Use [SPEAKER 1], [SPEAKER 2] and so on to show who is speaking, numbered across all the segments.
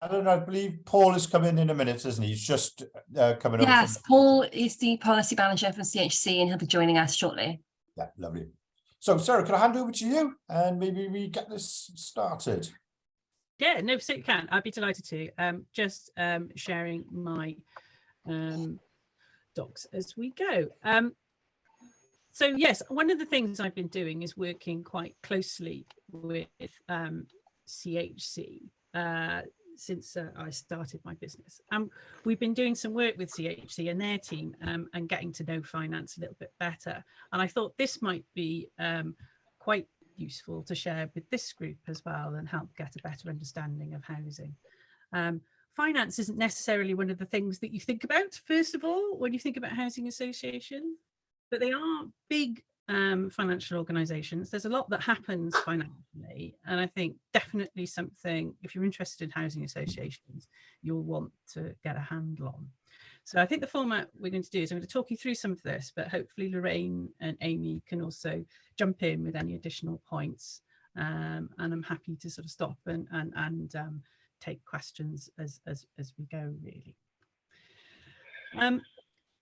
[SPEAKER 1] I don't know, I believe Paul is coming in a minute, isn't he? He's just coming over.
[SPEAKER 2] Yes, Paul is the policy manager for CHC and he'll be joining us shortly.
[SPEAKER 1] Yeah, lovely. So, Sarah, can I hand over to you and maybe we get this started?
[SPEAKER 3] Yeah, no, so you can. I'd be delighted to. Just sharing my docs as we go. So yes, one of the things I've been doing is working quite closely with CHC since I started my business. We've been doing some work with CHC and their team and getting to know finance a little bit better. And I thought this might be quite useful to share with this group as well and help get a better understanding of housing. Finance isn't necessarily one of the things that you think about, first of all, when you think about housing association, but they are big financial organisations. There's a lot that happens financially, and I think definitely something, if you're interested in housing associations, you'll want to get a handle on. So I think the format we're going to do is I'm going to talk you through some of this, but hopefully Lorraine and Amy can also jump in with any additional points, and I'm happy to sort of stop and take questions as we go, really.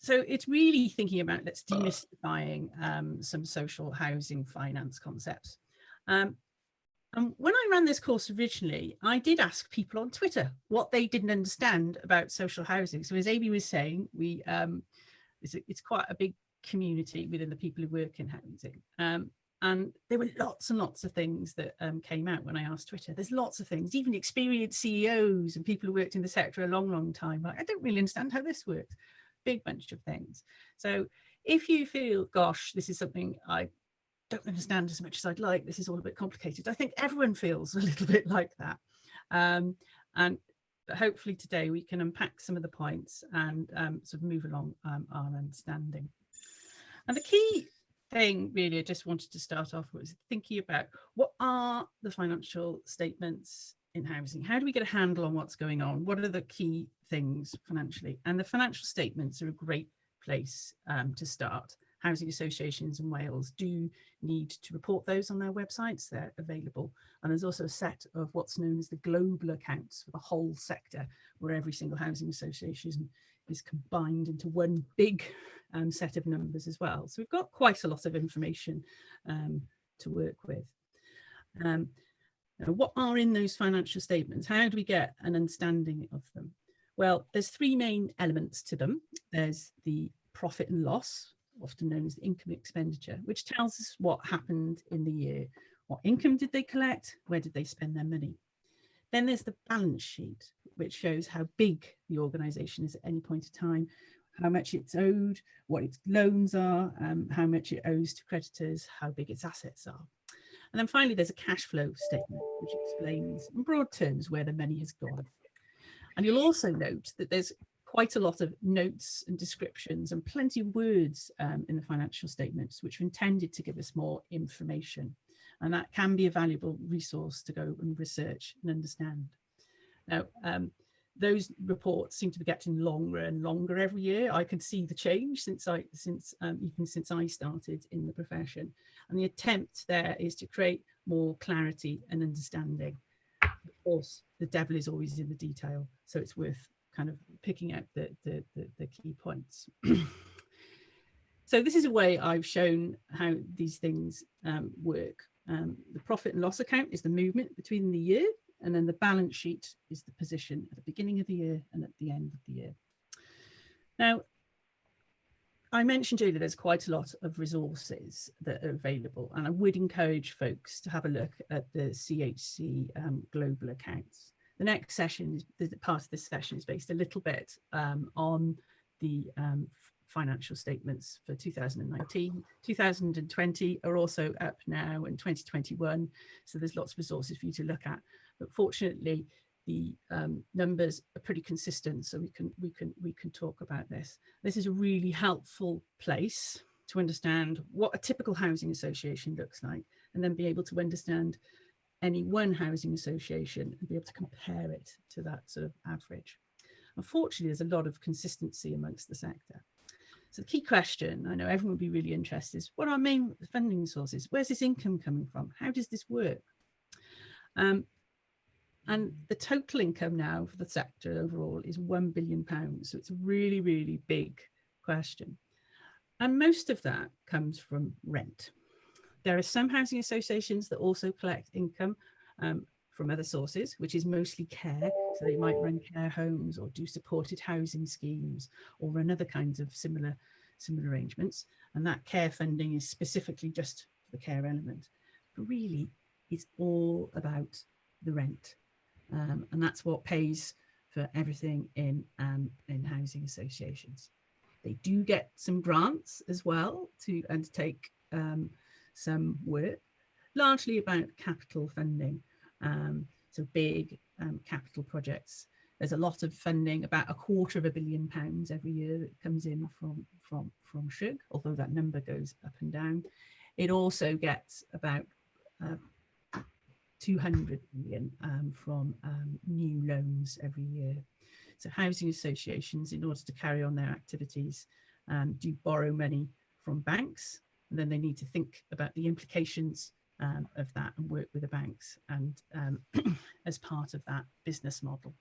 [SPEAKER 3] So it's really thinking about, let's demystifying some social housing finance concepts. And when I ran this course originally, I did ask people on Twitter what they didn't understand about social housing. So as Amy was saying, it's quite a big community within the people who work in housing. And there were lots and lots of things that came out when I asked Twitter. There's lots of things, even experienced CEOs and people who worked in the sector a long, long time. Like, I don't really understand how this works. Big bunch of things. So if you feel, gosh, this is something I don't understand as much as I'd like, this is all a bit complicated, I think everyone feels a little bit like that. But hopefully today we can unpack some of the points and sort of move along our understanding. And the key thing really I just wanted to start off with was thinking about, what are the financial statements in housing? How do we get a handle on what's going on? What are the key things financially? And the financial statements are a great place to start. Housing associations in Wales do need to report those on their websites. They're available. And there's also a set of what's known as the global accounts for the whole sector, where every single housing association is combined into one big set of numbers as well. So we've got quite a lot of information to work with. Now, what are in those financial statements? How do we get an understanding of them? Well, there's three main elements to them. There's the profit and loss, often known as the income and expenditure, which tells us what happened in the year. What income did they collect? Where did they spend their money? Then there's the balance sheet, which shows how big the organisation is at any point in time, how much it's owed, what its loans are, how much it owes to creditors, how big its assets are. And then finally, there's a cash flow statement, which explains in broad terms where the money has gone. And you'll also note that there's quite a lot of notes and descriptions and plenty of words in the financial statements, which are intended to give us more information. And that can be a valuable resource to go and research and understand. Now, those reports seem to be getting longer and longer every year. I can see the change since I started in the profession. And the attempt there is to create more clarity and understanding. Of course, the devil is always in the detail, so it's worth kind of picking out the key points. So this is a way I've shown how these things work. The profit and loss account is the movement between the year, and then the balance sheet is the position at the beginning of the year and at the end of the year. Now, I mentioned earlier there's quite a lot of resources that are available, and I would encourage folks to have a look at the CHC global accounts. The next session, part of this session is based a little bit on the financial statements for 2019. 2020 are also up now, and 2021, so there's lots of resources for you to look at. But fortunately, the numbers are pretty consistent, so we can talk about this. This is a really helpful place to understand what a typical housing association looks like, and then be able to understand any one housing association and be able to compare it to that sort of average. Unfortunately, there's a lot of consistency amongst the sector. So the key question, I know everyone would be really interested, is what are our main funding sources? Where's this income coming from? How does this work? And the total income now for the sector overall is £1 billion. So it's a really, really big question. And most of that comes from rent. There are some housing associations that also collect income from other sources, which is mostly care. So they might run care homes or do supported housing schemes or run other kinds of similar arrangements. And that care funding is specifically just for the care element. But really, it's all about the rent. And that's what pays for everything in housing associations. They do get some grants as well to undertake some work, largely about capital funding. So big capital projects. There's a lot of funding, about £250 million every year that comes in from SHUG, although that number goes up and down. It also gets about 200 million from new loans every year. So housing associations, in order to carry on their activities, do borrow money from banks, and then they need to think about the implications of that and work with the banks and as part of that business model.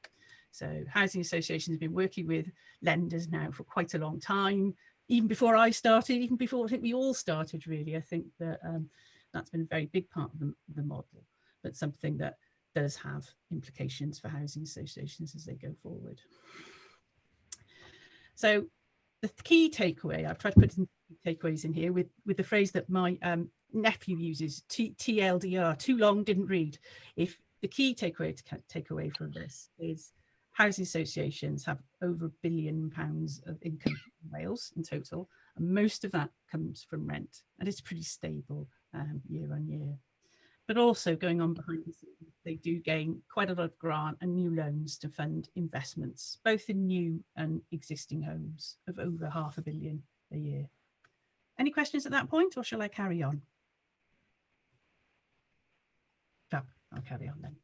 [SPEAKER 3] So housing associations have been working with lenders now for quite a long time, even before I started, even before I think we all started really. I think that that's been a very big part of the model, but something that does have implications for housing associations as they go forward. So the key takeaway, I've tried to put some takeaways in here with the phrase that my nephew uses, TLDR, too long, didn't read. If the key takeaway to take away from this is housing associations have over £1 billion of income in Wales in total, and most of that comes from rent, and it's pretty stable year on year. But also going on behind the scenes, they do gain quite a lot of grant and new loans to fund investments, both in new and existing homes, of over £500 million a year. Any questions at that point, or shall I carry on? Oh, I'll carry on then.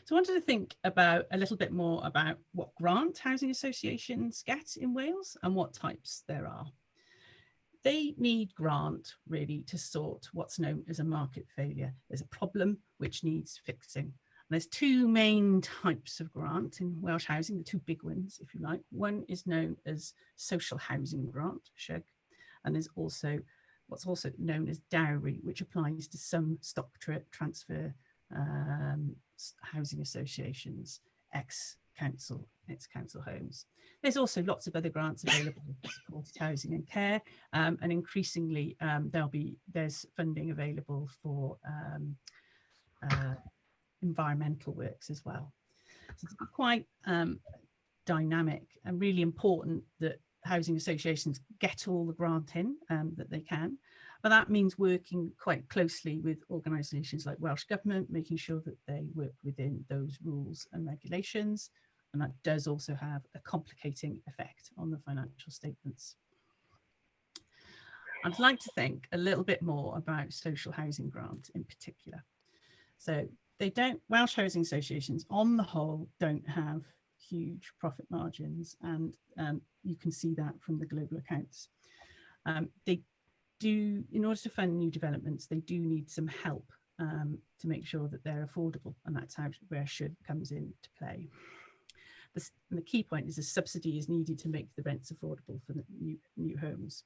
[SPEAKER 3] So I wanted to think about a little bit more about what grant housing associations get in Wales and what types there are. They need grant really to sort what's known as a market failure. There's a problem which needs fixing. And there's two main types of grant in Welsh housing, the two big ones, if you like. One is known as social housing grant, SHUG, and there's also what's also known as dowry, which applies to some stock transfer housing associations, ex-council homes. There's also lots of other grants available for supported housing and care, and increasingly there's funding available for environmental works as well. So it's quite dynamic and really important that housing associations get all the grant in that they can. But that means working quite closely with organisations like Welsh Government, making sure that they work within those rules and regulations. And that does also have a complicating effect on the financial statements. I'd like to think a little bit more about social housing grant in particular. So Welsh housing associations on the whole don't have huge profit margins, and you can see that from the global accounts. They do, in order to fund new developments, they do need some help to make sure that they're affordable, and that's where SHUG comes into play. The key point is a subsidy is needed to make the rents affordable for the new homes.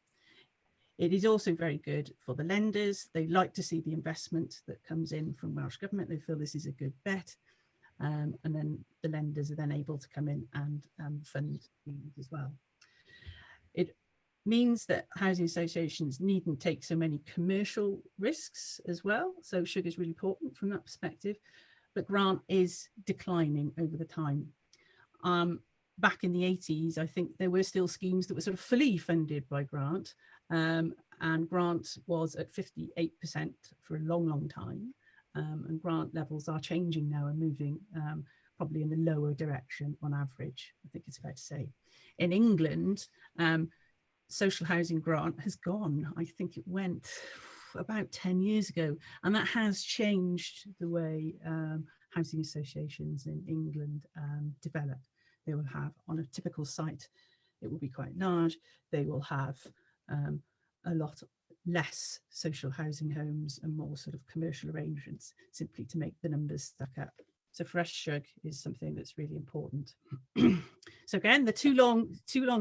[SPEAKER 3] It is also very good for the lenders. They like to see the investment that comes in from Welsh Government. They feel this is a good bet. And then the lenders are then able to come in and fund these as well. It means that housing associations needn't take so many commercial risks as well. So SHUG is really important from that perspective, but grant is declining over the time. Back in the 80s, I think there were still schemes that were sort of fully funded by grant, and grant was at 58% for a long, long time. And grant levels are changing now and moving probably in the lower direction on average, I think it's fair to say. In England, social housing grant has gone. I think it went about 10 years ago, and that has changed the way housing associations in England develop. They will have, on a typical site, it will be quite large. They will have a lot less social housing homes and more sort of commercial arrangements, simply to make the numbers stack up. So fresh shrug is something that's really important. So again, the too long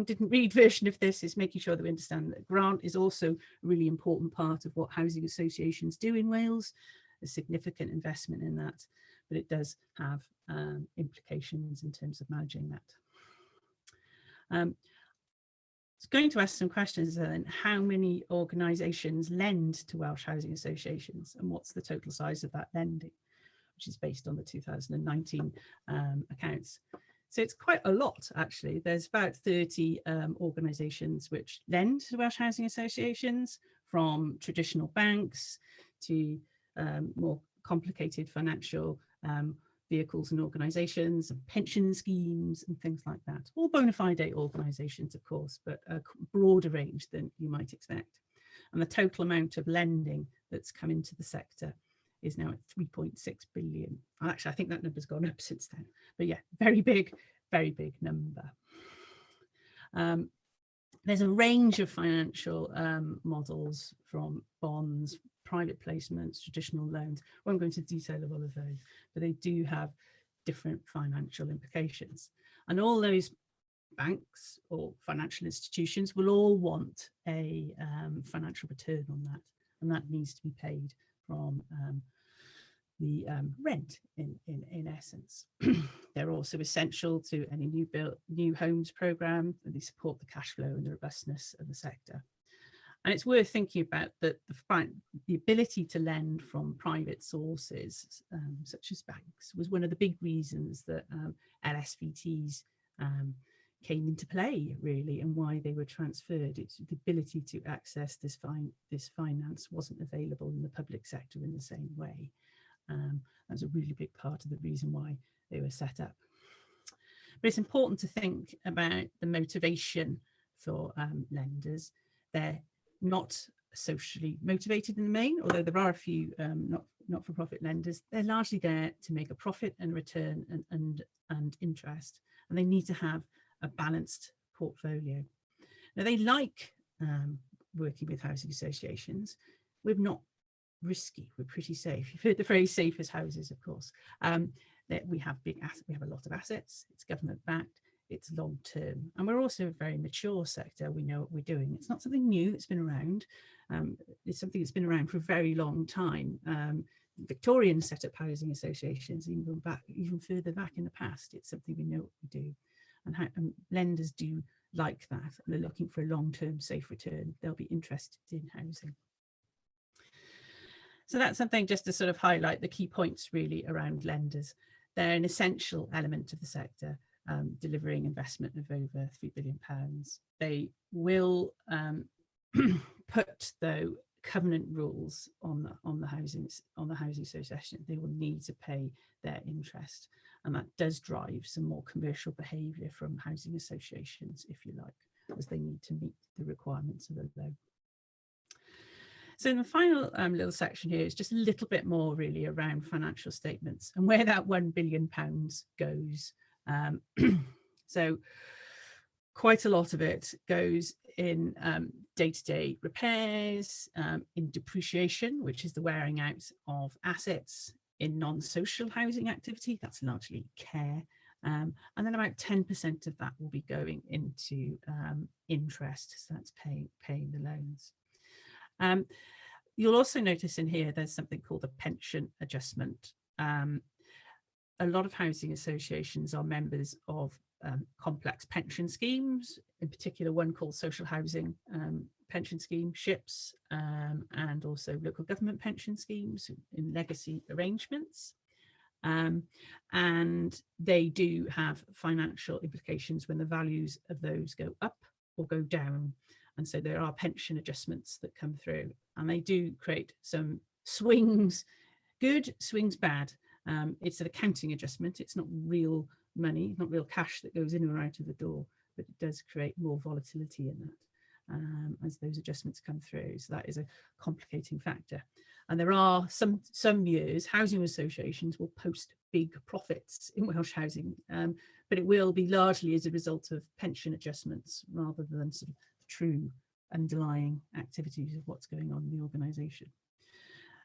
[SPEAKER 3] didn't read version of this is making sure that we understand that grant is also a really important part of what housing associations do in Wales, a significant investment in that, but it does have implications in terms of managing that. It's going to ask some questions then. How many organisations lend to Welsh housing associations, and what's the total size of that lending, which is based on the 2019 accounts. So it's quite a lot, actually. There's about 30 organisations which lend to Welsh housing associations, from traditional banks to more complicated financial vehicles and organisations, and pension schemes and things like that. All bona fide organisations, of course, but a broader range than you might expect. And the total amount of lending that's come into the sector is now at 3.6 billion. Actually, I think that number's gone up since then. But yeah, very big number. There's a range of financial models, from bonds, private placements, traditional loans. I won't go into detail of all of those, but they do have different financial implications. And all those banks or financial institutions will all want a financial return on that, and that needs to be paid from the rent in essence. They're also essential to any new homes programme, and they support the cash flow and the robustness of the sector. And it's worth thinking about that the ability to lend from private sources, such as banks, was one of the big reasons that LSVTs came into play, really, and why they were transferred. It's the ability to access this finance wasn't available in the public sector in the same way. That's a really big part of the reason why they were set up. But it's important to think about the motivation for lenders. They're not socially motivated in the main, although there are a few not-for-profit lenders. They're largely there to make a profit and return and interest, and they need to have a balanced portfolio. Now, they like working with housing associations. We're not risky, we're pretty safe. You've heard the phrase safe as houses, of course. That we have a lot of assets, it's government backed, it's long term, and we're also a very mature sector. We know what we're doing. It's not something new, it's been around. It's something that's been around for a very long time. Victorians set up housing associations even further back in the past. It's something we know what we do, and lenders do like that, and they're looking for a long-term safe return. They'll be interested in housing. So that's something just to sort of highlight the key points really around lenders. They're an essential element of the sector, delivering investment of over £3 billion. They will put, though, covenant rules on the housing association. They will need to pay their interest, and that does drive some more commercial behaviour from housing associations, if you like, as they need to meet the requirements of the loan. So in the final little section here is just a little bit more really around financial statements and where that £1 billion goes. So quite a lot of it goes in day-to-day repairs, in depreciation, which is the wearing out of assets, in non-social housing activity, that's largely care, and then about 10% of that will be going into interest, so that's paying the loans. You'll also notice in here there's something called a pension adjustment. A lot of housing associations are members of complex pension schemes, in particular one called social housing pension scheme, SHIPS, and also local government pension schemes in legacy arrangements. And they do have financial implications when the values of those go up or go down. And so there are pension adjustments that come through, and they do create some swings, good, swings bad. It's an accounting adjustment. It's not real money, not real cash that goes in or out of the door, but it does create more volatility in that as those adjustments come through. So that is a complicating factor. And there are some years housing associations will post big profits in Welsh housing, but it will be largely as a result of pension adjustments rather than sort of true underlying activities of what's going on in the organisation.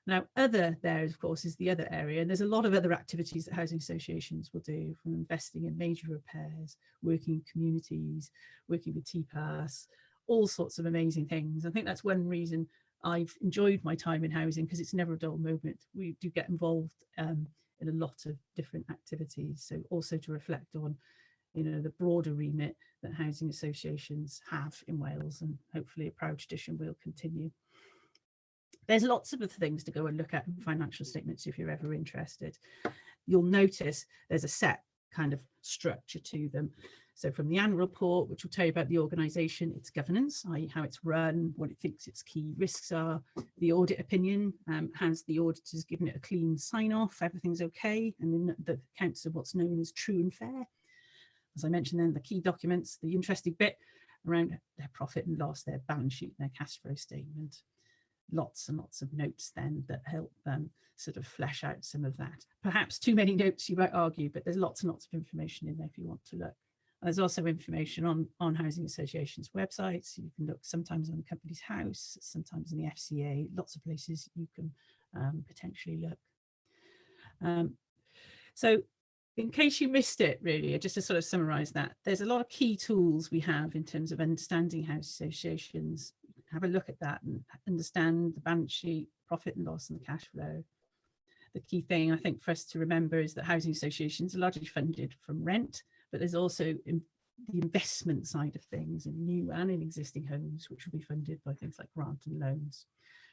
[SPEAKER 3] Now, other there, of course, is the other area. And there's a lot of other activities that housing associations will do, from investing in major repairs, working in communities, working with TPAS, all sorts of amazing things. I think that's one reason I've enjoyed my time in housing, because it's never a dull moment. We do get involved in a lot of different activities. So also to reflect on, you know, the broader remit that housing associations have in Wales, and hopefully a proud tradition will continue. There's lots of other things to go and look at in financial statements if you're ever interested. You'll notice there's a set kind of structure to them. So from the annual report, which will tell you about the organisation, its governance, i.e. how it's run, what it thinks its key risks are. The audit opinion, has the auditors given it a clean sign off, everything's okay, and then the accounts of what's known as true and fair. As I mentioned then, the key documents, the interesting bit around their profit and loss, their balance sheet, their cash flow statement. Lots and lots of notes then that help them sort of flesh out some of that. Perhaps too many notes, you might argue, but there's lots and lots of information in there if you want to look. And there's also information on housing associations websites. You can look sometimes on the Companies House, sometimes in the FCA, lots of places you can potentially look. So in case you missed it, really, just to sort of summarise that, there's a lot of key tools we have in terms of understanding housing associations. Have a look at that and understand the balance sheet, profit and loss, and the cash flow. The key thing I think for us to remember is that housing associations are largely funded from rent, but there's also the investment side of things in new and in existing homes, which will be funded by things like grant and loans.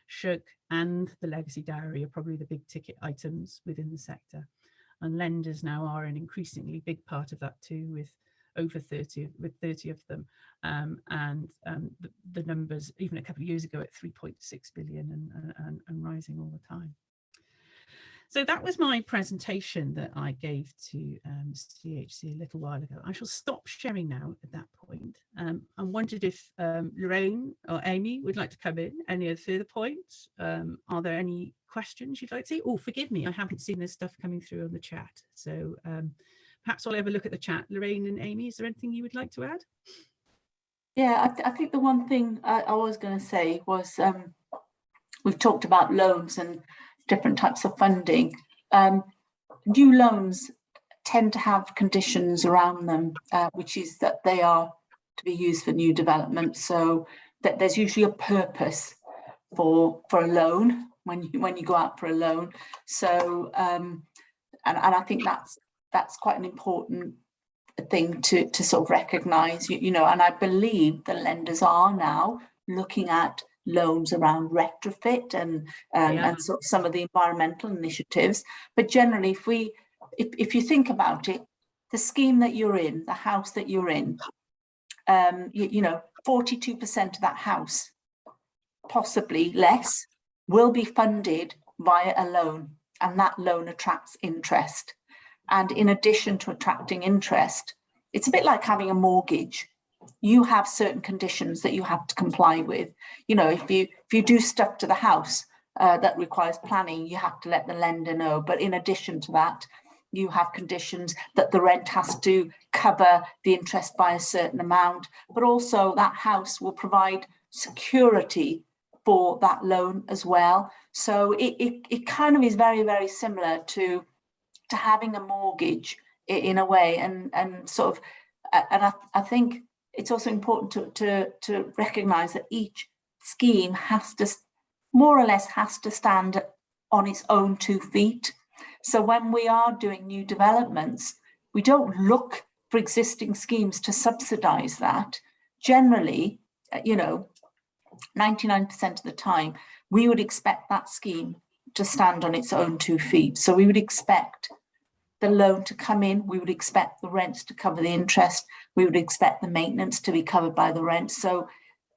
[SPEAKER 3] SHUG and the legacy dowry are probably the big ticket items within the sector. And lenders now are an increasingly big part of that too, with over 30 of them, the numbers even a couple of years ago at 3.6 billion and rising all the time. So that was my presentation that I gave to CHC a little while ago. I shall stop sharing now at that point. I wondered if Lorraine or Amy would like to come in. Any other further points? Are there any questions you'd like to see? Oh, forgive me, I haven't seen this stuff coming through on the chat. So perhaps I'll have a look at the chat. Lorraine and Amy, is there anything you would like to add?
[SPEAKER 4] Yeah, I think the one thing I was going to say was we've talked about loans and different types of funding. New loans tend to have conditions around them, which is that they are to be used for new development. So that there's usually a purpose for a loan when you go out for a loan. So and I think that's quite an important thing to sort of recognise, you know, and I believe the lenders are now looking at loans around retrofit and sort of some of the environmental initiatives. But generally, if you think about it, the scheme that you're in, the house that you're in, you know, 42% of that house, possibly less, will be funded via a loan, and that loan attracts interest. And in addition to attracting interest, it's a bit like having a mortgage. You have certain conditions that you have to comply with. You know, if you do stuff to the house that requires planning, you have to let the lender know. But in addition to that, you have conditions that the rent has to cover the interest by a certain amount, but also that house will provide security for that loan as well. So it kind of is very, very similar to having a mortgage in a way, and sort of, and I think it's also important to recognise that each scheme has to, more or less, has to stand on its own 2 feet. So when we are doing new developments, we don't look for existing schemes to subsidise that. Generally, you know, 99% of the time, we would expect that scheme to stand on its own 2 feet. So we would expect the loan to come in, we would expect the rents to cover the interest, we would expect the maintenance to be covered by the rent. So,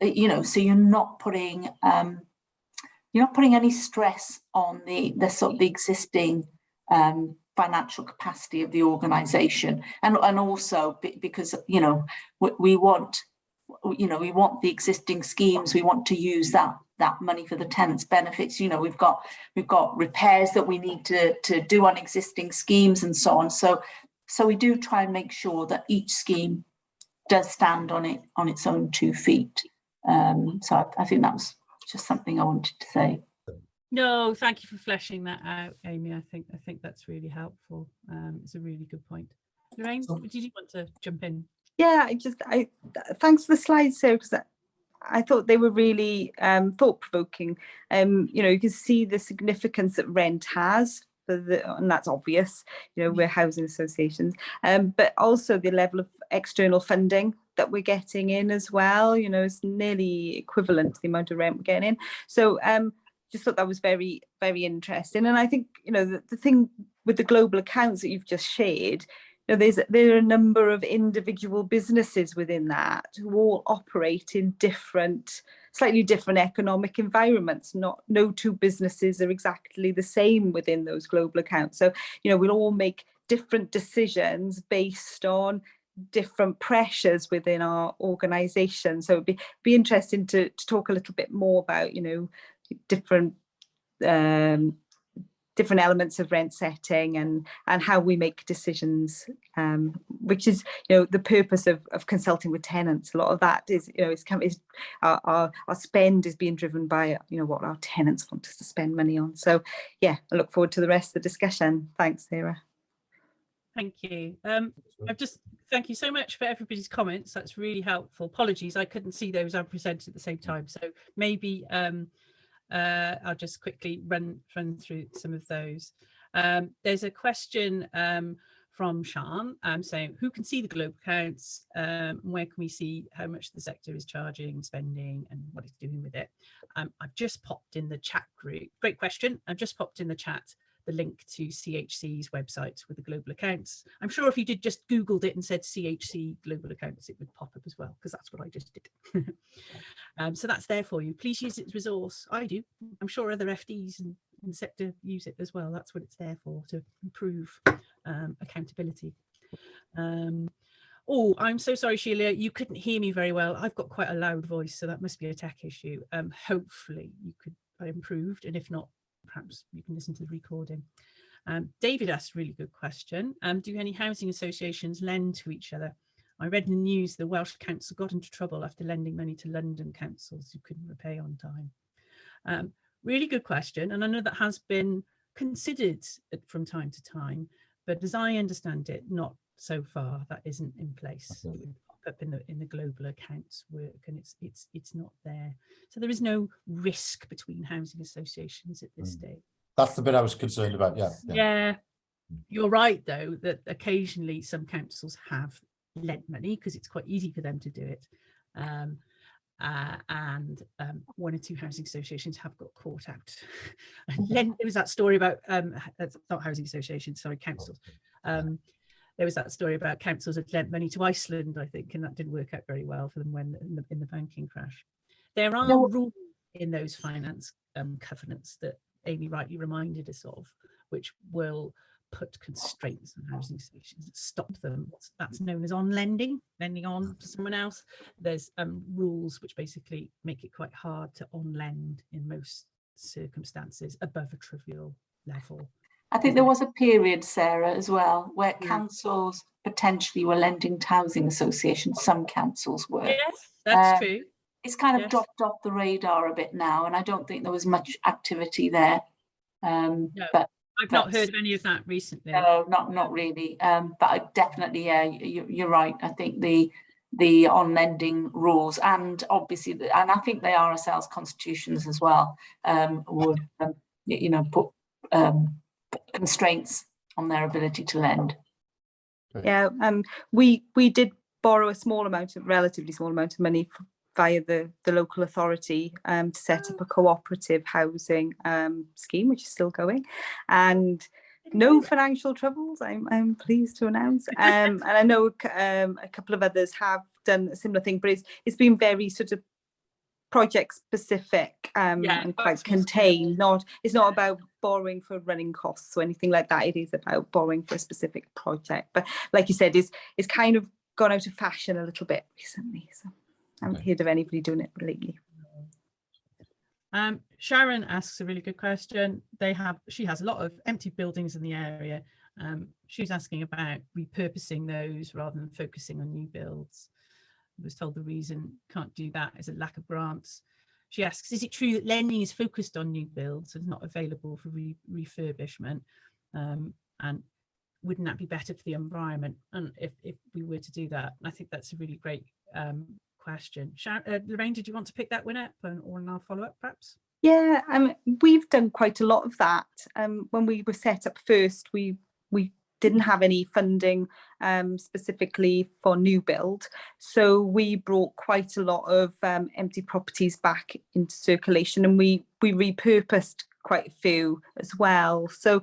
[SPEAKER 4] you know, so you're not putting any stress on the sort of the existing financial capacity of the organisation, and also because, you know, we want the existing schemes, we want to use that money for the tenants' benefits. You know, we've got repairs that we need to do on existing schemes and so on. So we do try and make sure that each scheme does stand on its own 2 feet. So I think that was just something I wanted to say.
[SPEAKER 3] No, thank you for fleshing that out, Amy. I think that's really helpful. It's a really good point. Lorraine,
[SPEAKER 1] So-
[SPEAKER 3] did you want to jump in?
[SPEAKER 5] Yeah, thanks for the slides, Sarah, because I thought they were really thought-provoking. You know, you can see the significance that rent has, and that's obvious, you know, we're housing associations, but also the level of external funding that we're getting in as well, you know, it's nearly equivalent to the amount of rent we're getting in. So just thought that was very, very interesting. And I think, you know, the thing with the global accounts that you've just shared, you know, there are a number of individual businesses within that who all operate in slightly different economic environments. No two businesses are exactly the same within those global accounts. So, you know, we'll all make different decisions based on different pressures within our organisation. So it'd be interesting to talk a little bit more about, you know, different elements of rent setting and how we make decisions, which is, you know, the purpose of consulting with tenants. A lot of that is, you know, our spend is being driven by, you know, what our tenants want us to spend money on. So yeah, I look forward to the rest of the discussion. Thanks, Sarah.
[SPEAKER 3] Thank you. Thank you so much for everybody's comments. That's really helpful. Apologies, I couldn't see those and present at the same time. So maybe I'll just quickly run through some of those. There's a question from Sean saying, who can see the global accounts? Where can we see how much the sector is charging, spending, and what it's doing with it? I've just popped in the chat group. Great question. I've just popped in the chat the link to CHC's website with the global accounts. I'm sure if you did just Googled it and said CHC global accounts, it would pop up as well, because that's what I just did. So that's there for you. Please use it as a resource. I do. I'm sure other FDs in the sector use it as well. That's what it's there for, to improve accountability. Oh, I'm so sorry, Sheila, you couldn't hear me very well. I've got quite a loud voice, so that must be a tech issue. Hopefully you could improved, and if not, perhaps you can listen to the recording. David asked a really good question. Do any housing associations lend to each other? I read in the news the Welsh council got into trouble after lending money to London councils who couldn't repay on time. Really good question, and I know that has been considered from time to time, but as I understand it, not so far. That isn't in place. It would pop up in the global accounts work, and it's not there. So there is no risk between housing associations at this stage.
[SPEAKER 1] That's the bit I was concerned about.
[SPEAKER 3] Yeah, you're right though, that occasionally some councils have lent money because it's quite easy for them to do it, and one or two housing associations have got caught out. There was that story about not housing associations, sorry, councils. There was that story about councils had lent money to Iceland, I think, and that didn't work out very well for them when in the banking crash. There are rules in those finance covenants that Amy rightly reminded us of, which will put constraints on housing associations that stop them. That's known as lending on to someone else. There's rules which basically make it quite hard to lend in most circumstances above a trivial level.
[SPEAKER 4] I think there was a period, Sarah, as well, where councils potentially were lending to housing associations. Some councils were.
[SPEAKER 3] Yes, that's true.
[SPEAKER 4] It's kind of dropped off the radar a bit now, and I don't think there was much activity there.
[SPEAKER 3] No, but I've not heard of any of that recently.
[SPEAKER 4] No, not really. But I definitely, yeah, you're right. I think the on-lending rules, and obviously, and I think they are ourselves constitutions as well, would you know, put constraints on their ability to lend.
[SPEAKER 5] Yeah, we did borrow a relatively small amount of money via the local authority to set up a cooperative housing scheme, which is still going, and no financial troubles, I'm pleased to announce. And I know a couple of others have done a similar thing, but it's been very sort of project specific and quite contained. It's not about borrowing for running costs or anything like that. It is about borrowing for a specific project. But like you said, it's kind of gone out of fashion a little bit recently. So I haven't heard of anybody doing it lately.
[SPEAKER 3] Sharon asks a really good question. She has a lot of empty buildings in the area. She's asking about repurposing those rather than focusing on new builds. I was told the reason can't do that is a lack of grants. She asks, is it true that lending is focused on new builds and not available for refurbishment? And wouldn't that be better for the environment? And if we were to do that, I think that's a really great question. Lorraine, did you want to pick that one up, or I'll follow up perhaps?
[SPEAKER 5] Yeah, we've done quite a lot of that. When we were set up first, we didn't have any funding specifically for new build, so we brought quite a lot of empty properties back into circulation, and we repurposed quite a few as well. So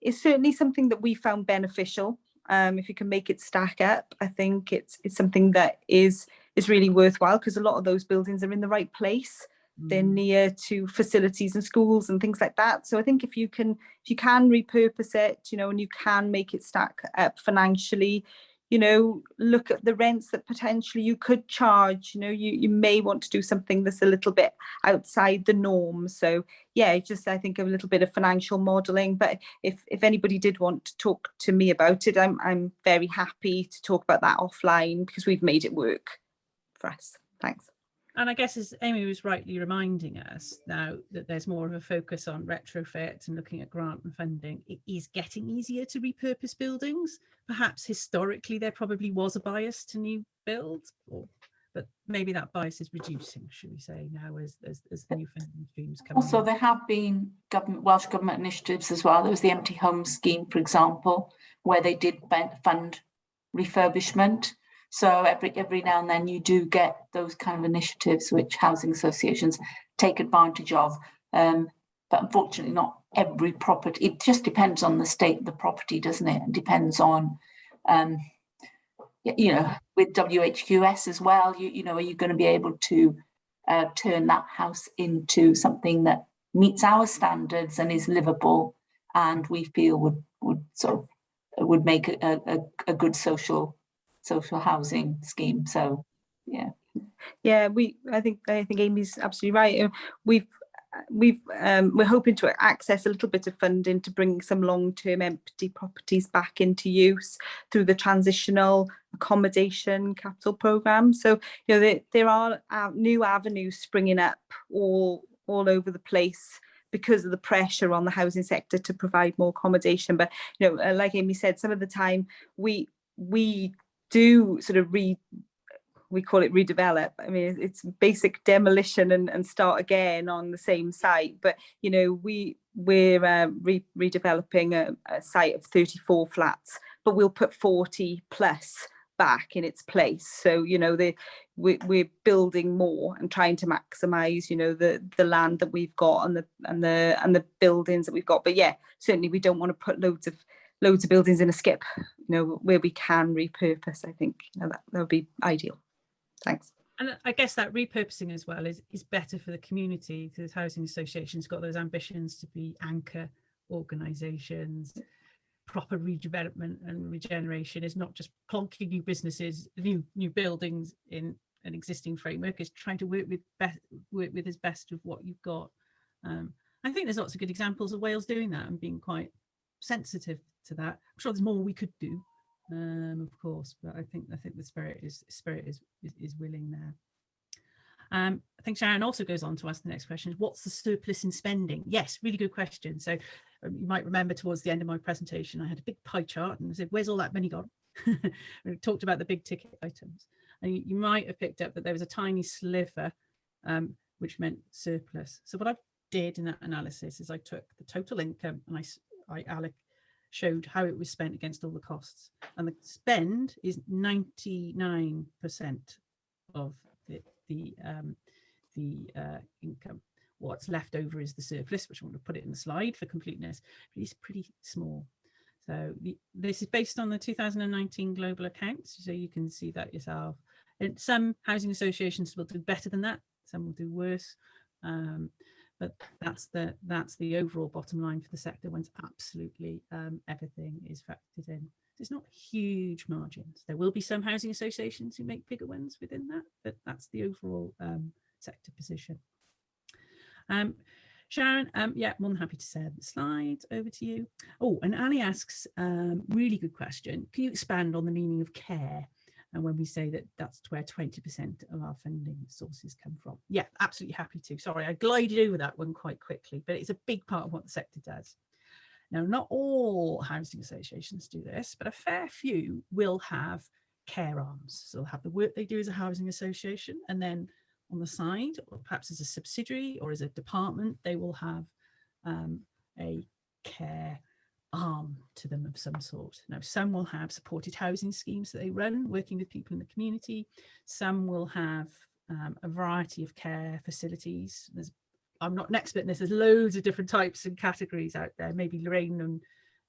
[SPEAKER 5] it's certainly something that we found beneficial. If you can make it stack up, I think it's something that is really worthwhile, because a lot of those buildings are in the right place. They're near to facilities and schools and things like that. So I think if you can repurpose it, you know, and you can make it stack up financially, you know, look at the rents that potentially you could charge. You know, you may want to do something that's a little bit outside the norm. So yeah, just I think a little bit of financial modelling. But if anybody did want to talk to me about it, I'm very happy to talk about that offline, because we've made it work for us. Thanks.
[SPEAKER 3] And I guess, as Amy was rightly reminding us now, that there's more of a focus on retrofit and looking at grant and funding, it is getting easier to repurpose buildings. Perhaps historically there probably was a bias to new builds, but maybe that bias is reducing, should we say, now as the new funding streams come
[SPEAKER 4] Also,
[SPEAKER 3] in.
[SPEAKER 4] there have been Welsh government initiatives as well. There was the Empty Homes Scheme, for example, where they did fund refurbishment. So every now and then you do get those kind of initiatives which housing associations take advantage of. But unfortunately, not every property. It just depends on the state of the property, doesn't it? It depends on, you know, with WHQS as well, you know, are you going to be able to turn that house into something that meets our standards and is livable, and we feel would make a good social housing scheme. So yeah,
[SPEAKER 5] I think Amy's absolutely right. We're hoping to access a little bit of funding to bring some long-term empty properties back into use through the transitional accommodation capital programme. So you know, there are new avenues springing up all over the place because of the pressure on the housing sector to provide more accommodation. But you know, like Amy said, some of the time we do sort of we call it redevelop. I mean, it's basic demolition and start again on the same site. But you know, we're redeveloping a site of 34 flats, but we'll put 40 plus back in its place. So you know, we're building more and trying to maximise, you know, the land that we've got and the buildings that we've got. But yeah, certainly we don't want to put loads of buildings in a skip, you know, where we can repurpose. I think, you know, that would be ideal. Thanks.
[SPEAKER 3] And I guess that repurposing as well is better for the community, because housing associations got those ambitions to be anchor organisations. Proper redevelopment and regeneration is not just plonking new businesses, new buildings in an existing framework. It's trying to work with as best of what you've got. I think there's lots of good examples of Wales doing that and being quite sensitive to that. I'm sure there's more we could do, of course, but I think the spirit is willing there. I think Sharon also goes on to ask the next question: what's the surplus in spending? Yes, really good question. So you might remember towards the end of my presentation, I had a big pie chart and I said, where's all that money gone? We talked about the big ticket items, and you might have picked up that there was a tiny sliver which meant surplus. So what I did in that analysis is I took the total income and I showed how it was spent against all the costs, and the spend is 99% of the income. What's left over is the surplus, which I want to put it in the slide for completeness, but it's pretty small. So this is based on the 2019 global accounts, so you can see that yourself. And some housing associations will do better than that, some will do worse. But that's the overall bottom line for the sector, once absolutely everything is factored in. There's not huge margins. There will be some housing associations who make bigger ones within that, but that's the overall sector position. Sharon, yeah, more than happy to share the slides. Over to you. Oh, and Ali asks, really good question. Can you expand on the meaning of care? And when we say that, that's where 20% of our funding sources come from. Yeah, absolutely happy to. Sorry, I glided over that one quite quickly, but it's a big part of what the sector does. Now, not all housing associations do this, but a fair few will have care arms. So they'll have the work they do as a housing association, and then on the side, or perhaps as a subsidiary or as a department, they will have a care arm to them of some sort. Now, some will have supported housing schemes that they run, working with people in the community. Some will have a variety of care facilities. I'm not an expert in this. There's loads of different types and categories out there. Maybe Lorraine and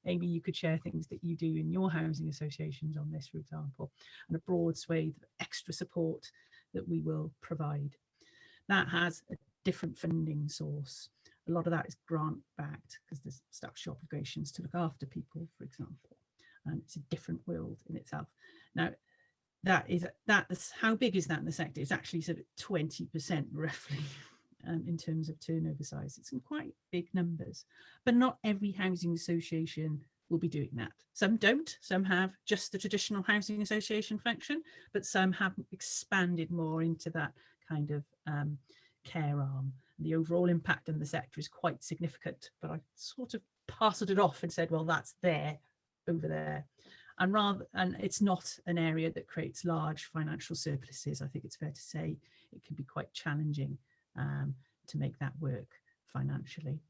[SPEAKER 3] Amy, you could share things that you do in your housing associations on this, for example, and a broad swathe of extra support that we will provide. That has a different funding source. A lot of that is grant backed because there's statutory obligations to look after people, for example, and it's a different world in itself. Now, that's how big is that in the sector? It's actually sort of 20% roughly. In terms of turnover size, it's in quite big numbers, but not every housing association will be doing that. Some don't, some have just the traditional housing association function, but some have expanded more into that kind of care arm. The overall impact on the sector is quite significant, but I sort of parceled it off and said, well, that's there, over there. And it's not an area that creates large financial surpluses. I think it's fair to say it can be quite challenging to make that work financially.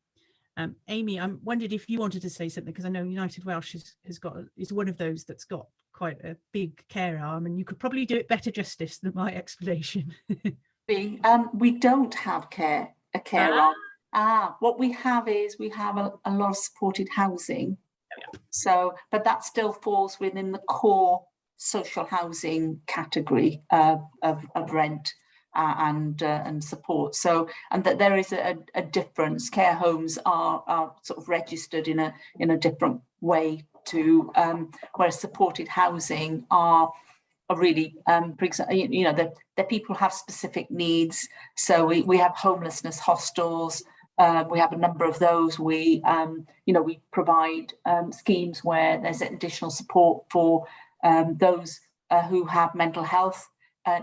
[SPEAKER 3] Amy, I wondered if you wanted to say something, because I know United Welsh is one of those that's got quite a big care arm, and you could probably do it better justice than my explanation.
[SPEAKER 4] We don't have a care arm. What we have is we have a lot of supported housing. So, but that still falls within the core social housing category of rent. And support. So, and that there is a difference. Care homes are sort of registered in a different way to whereas supported housing are really, for example, you know, the people have specific needs. So we have homelessness hostels. We have a number of those. We we provide schemes where there's additional support for those who have mental health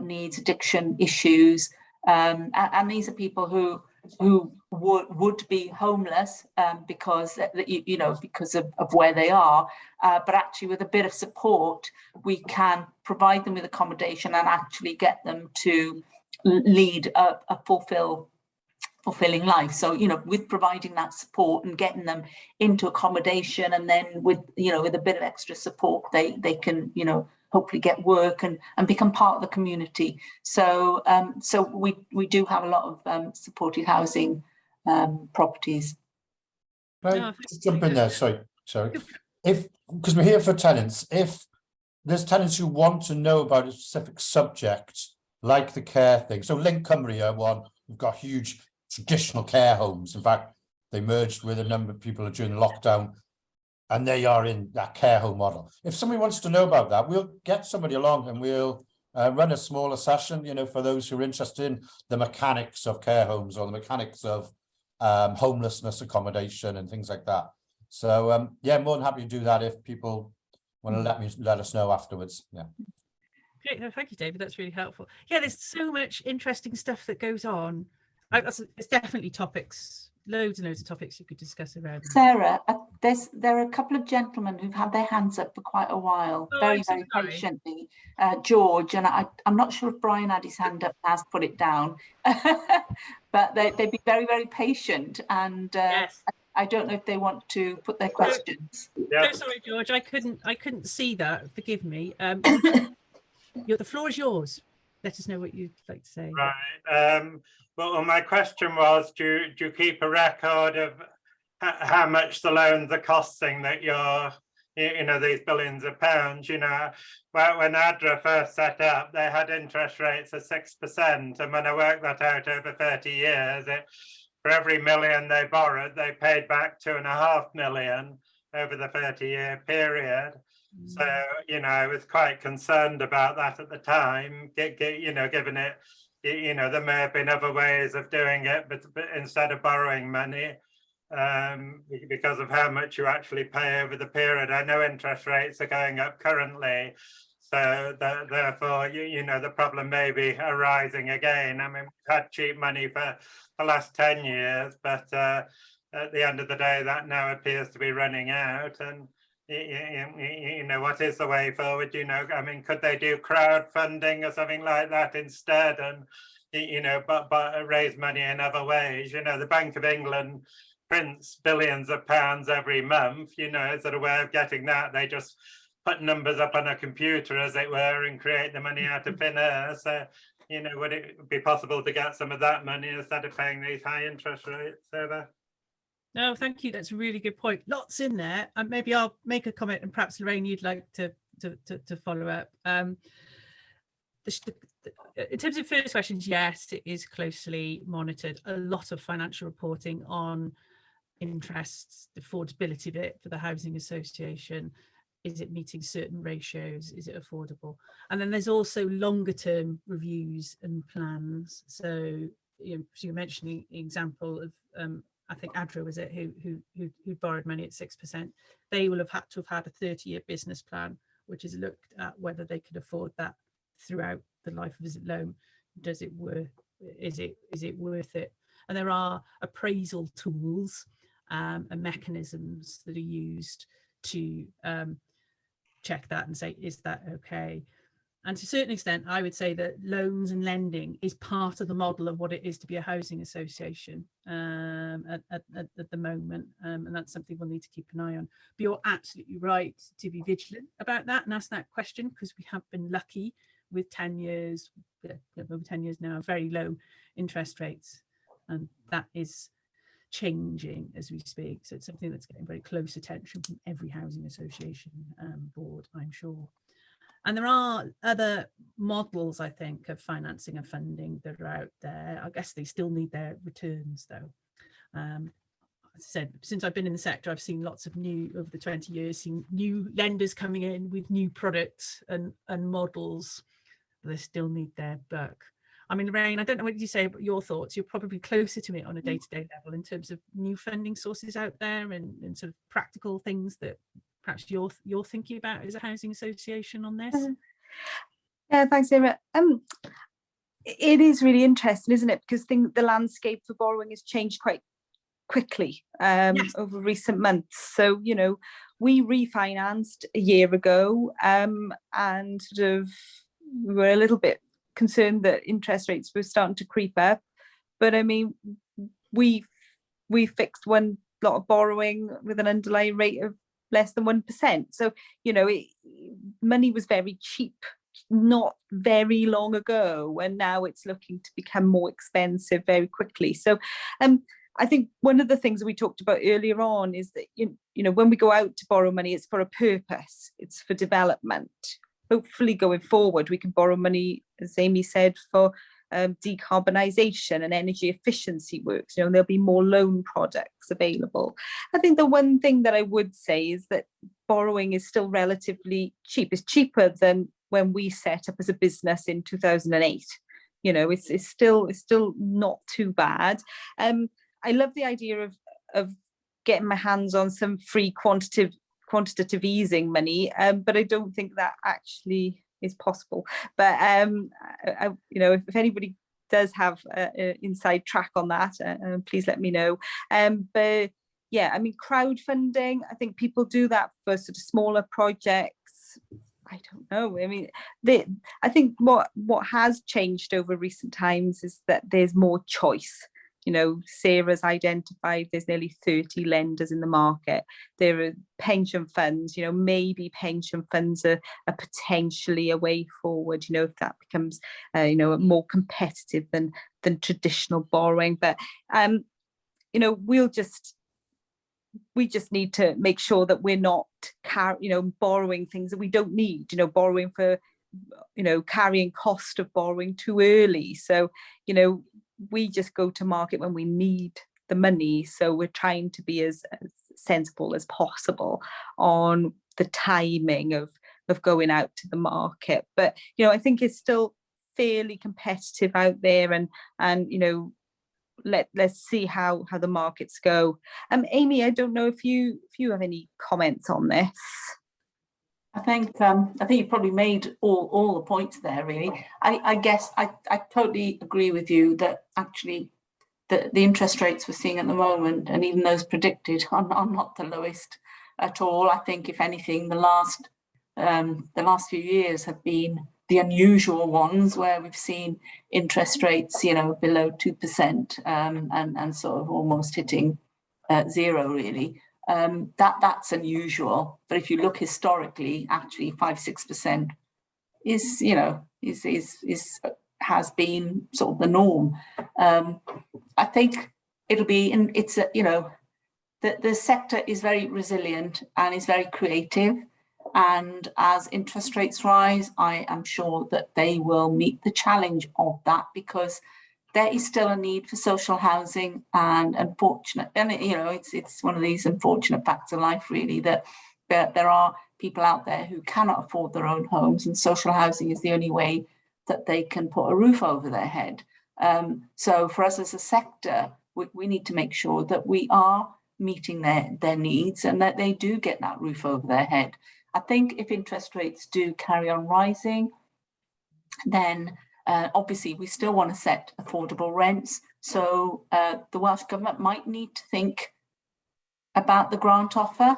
[SPEAKER 4] needs, addiction issues, and these are people who would be homeless because of where they are, but actually with a bit of support we can provide them with accommodation and actually get them to lead a fulfilling life. So, you know, with providing that support and getting them into accommodation, and then with a bit of extra support, they can, hopefully get work and become part of the community. So we do have a lot of supported housing properties.
[SPEAKER 1] Can I just jump in there? Sorry. Because we're here for tenants, if there's tenants who want to know about a specific subject, like the care thing. So Link Cymru are one, we've got huge traditional care homes. In fact, they merged with a number of people during lockdown, and they are in that care home model. If somebody wants to know about that, we'll get somebody along and we'll run a smaller session, for those who are interested in the mechanics of care homes or the mechanics of homelessness accommodation and things like that. So yeah, more than happy to do that if people want to let us know afterwards. Yeah.
[SPEAKER 3] Great, no, thank you, David. That's really helpful. Yeah, there's so much interesting stuff that goes on. It's definitely topics, loads and loads of topics you could discuss around.
[SPEAKER 4] Sarah, there are a couple of gentlemen who've had their hands up for quite a while, very patiently. George, and I'm not sure if Brian had his hand up and has put it down, but they'd be very, very patient, and yes. I don't know if they want to put their questions.
[SPEAKER 3] Yeah. So sorry, George, I couldn't see that. Forgive me. The floor is yours. Let us know what you'd like to say.
[SPEAKER 6] Right. Well, my question was, do you keep a record of how much the loans are costing that these billions of pounds? Well, when ADRA first set up, they had interest rates of 6%. And when I worked that out over 30 years, for every million they borrowed, they paid back 2.5 million over the 30-year period. So, I was quite concerned about that at the time, given it, there may have been other ways of doing it, but instead of borrowing money, because of how much you actually pay over the period. I know interest rates are going up currently. So therefore, you know, the problem may be arising again. I mean, we've had cheap money for the last 10 years, but at the end of the day, that now appears to be running out. And you know, what is the way forward? You know, I mean, could they do crowdfunding or something like that instead, and you know, but raise money in other ways? You know, the Bank of England prints billions of pounds every month. You know, is there a way of getting that? They just put numbers up on a computer, as it were, and create the money out of thin air. So, you know, would it be possible to get some of that money instead of paying these high interest rates over?
[SPEAKER 3] No, thank you. That's a really good point. Lots in there. And maybe I'll make a comment, and perhaps Lorraine, you'd like to follow up. In terms of first questions, yes, it is closely monitored. A lot of financial reporting on interests, the affordability of it for the housing association. Is it meeting certain ratios? Is it affordable? And then there's also longer term reviews and plans. So, you know, so you're mentioning an example of I think Adra was it who borrowed money at 6%. They will have had to have had a 30-year business plan, which has looked at whether they could afford that throughout the life of his loan. Is it worth it? And there are appraisal tools and mechanisms that are used to check that and say, is that okay? And to a certain extent, I would say that loans and lending is part of the model of what it is to be a housing association at the moment. And that's something we'll need to keep an eye on. But you're absolutely right to be vigilant about that and ask that question, because we have been lucky with 10 years, over 10 years now, very low interest rates. And that is changing as we speak. So it's something that's getting very close attention from every housing association board, I'm sure. And there are other models, I think, of financing and funding that are out there. I guess they still need their returns, though. As I said, since I've been in the sector, I've seen lots of new, over the 20 years, seen new lenders coming in with new products and models. But they still need their buck. I mean, Lorraine, I don't know what you say about your thoughts. You're probably closer to it on a day-to-day level in terms of new funding sources out there and sort of practical things that perhaps you're thinking about as a housing association on this.
[SPEAKER 5] Yeah, thanks, Sarah. It is really interesting, isn't it? Because the landscape for borrowing has changed quite quickly yes. over recent months. So, you know, we refinanced a year ago and sort of we were a little bit concerned that interest rates were starting to creep up. But I mean, we fixed one lot of borrowing with an underlying rate of less than 1%. So, you know, money was very cheap not very long ago, and now it's looking to become more expensive very quickly. So I think one of the things that we talked about earlier on is that, you know, when we go out to borrow money, it's for a purpose, it's for development. Hopefully going forward, we can borrow money, as Amy said, for decarbonisation and energy efficiency works. You know, there'll be more loan products available. I think the one thing that I would say is that borrowing is still relatively cheap. It's cheaper than when we set up as a business in 2008. You know, it's still not too bad. I love the idea of getting my hands on some free quantitative easing money, but I don't think that actually is possible. But you know, if anybody does have an inside track on that, please let me know. But yeah, I mean, crowdfunding, I think people do that for sort of smaller projects. I don't know. I mean, I think what has changed over recent times is that there's more choice. You know, Sarah's identified there's nearly 30 lenders in the market. There are pension funds, you know, maybe pension funds are potentially a way forward, you know, if that becomes, you know, more competitive than traditional borrowing. But, you know, we just need to make sure that we're not, you know, borrowing things that we don't need, you know, borrowing for, you know, carrying cost of borrowing too early. So, you know, we just go to market when we need the money. So we're trying to be as sensible as possible on the timing of going out to the market. But, you know, I think it's still fairly competitive out there, and you know, let's see how the markets go. Amy, I don't know if you have any comments on this.
[SPEAKER 4] I think you probably made all the points there, really. I guess I totally agree with you that actually the interest rates we're seeing at the moment, and even those predicted, are not the lowest at all. I think, if anything, the last few years have been the unusual ones, where we've seen interest rates, below 2%, and sort of almost hitting zero, really. That's unusual. But if you look historically, actually 5-6% is has been sort of the norm. I think it'll be, and it's the sector is very resilient and is very creative. And as interest rates rise, I am sure that they will meet the challenge of that, because there is still a need for social housing, and it's one of these unfortunate facts of life, really, that there are people out there who cannot afford their own homes, and social housing is the only way that they can put a roof over their head. So for us as a sector, we need to make sure that we are meeting their needs, and that they do get that roof over their head. I think if interest rates do carry on rising, then obviously we still want to set affordable rents. So the Welsh Government might need to think about the grant offer,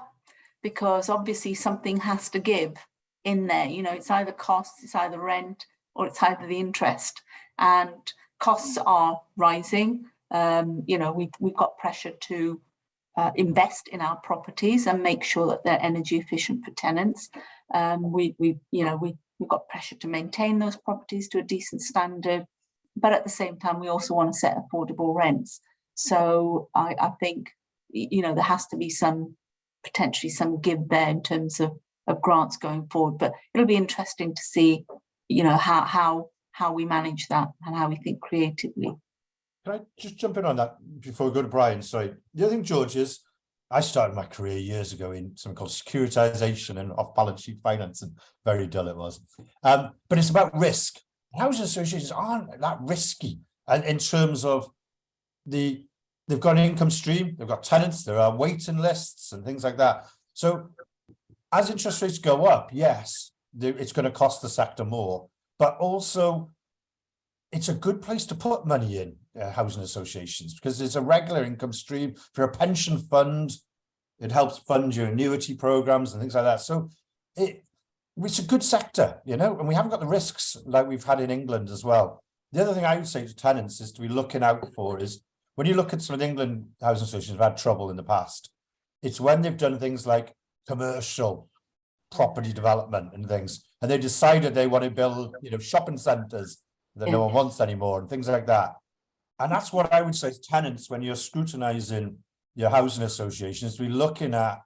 [SPEAKER 4] because obviously something has to give in there. It's either costs, it's either rent, or it's either the interest. And costs are rising. We've got pressure to invest in our properties and make sure that they're energy efficient for tenants. We've got pressure to maintain those properties to a decent standard, but at the same time, we also want to set affordable rents. So I think there has to be potentially some give there in terms of grants going forward. But it'll be interesting to see how we manage that and how we think creatively.
[SPEAKER 1] Can I just jump in on that before we go to Brian? Sorry. The other thing, George, is I started my career years ago in something called securitization and off-balance sheet finance, and very dull it was. But it's about risk. Housing associations aren't that risky, and in terms of they've got an income stream, they've got tenants, there are waiting lists and things like that. So as interest rates go up, yes, it's going to cost the sector more, but also it's a good place to put money in, housing associations, because there's a regular income stream. For a pension fund, it helps fund your annuity programs and things like that. So it's a good sector, and we haven't got the risks like we've had in England as well. The other thing I would say to tenants is to be looking out for is, when you look at some of the England housing associations have had trouble in the past, it's when they've done things like commercial property development and things, and they decided they want to build, shopping centres that no one wants anymore and things like that. And that's what I would say to tenants when you're scrutinising your housing associations, to be looking at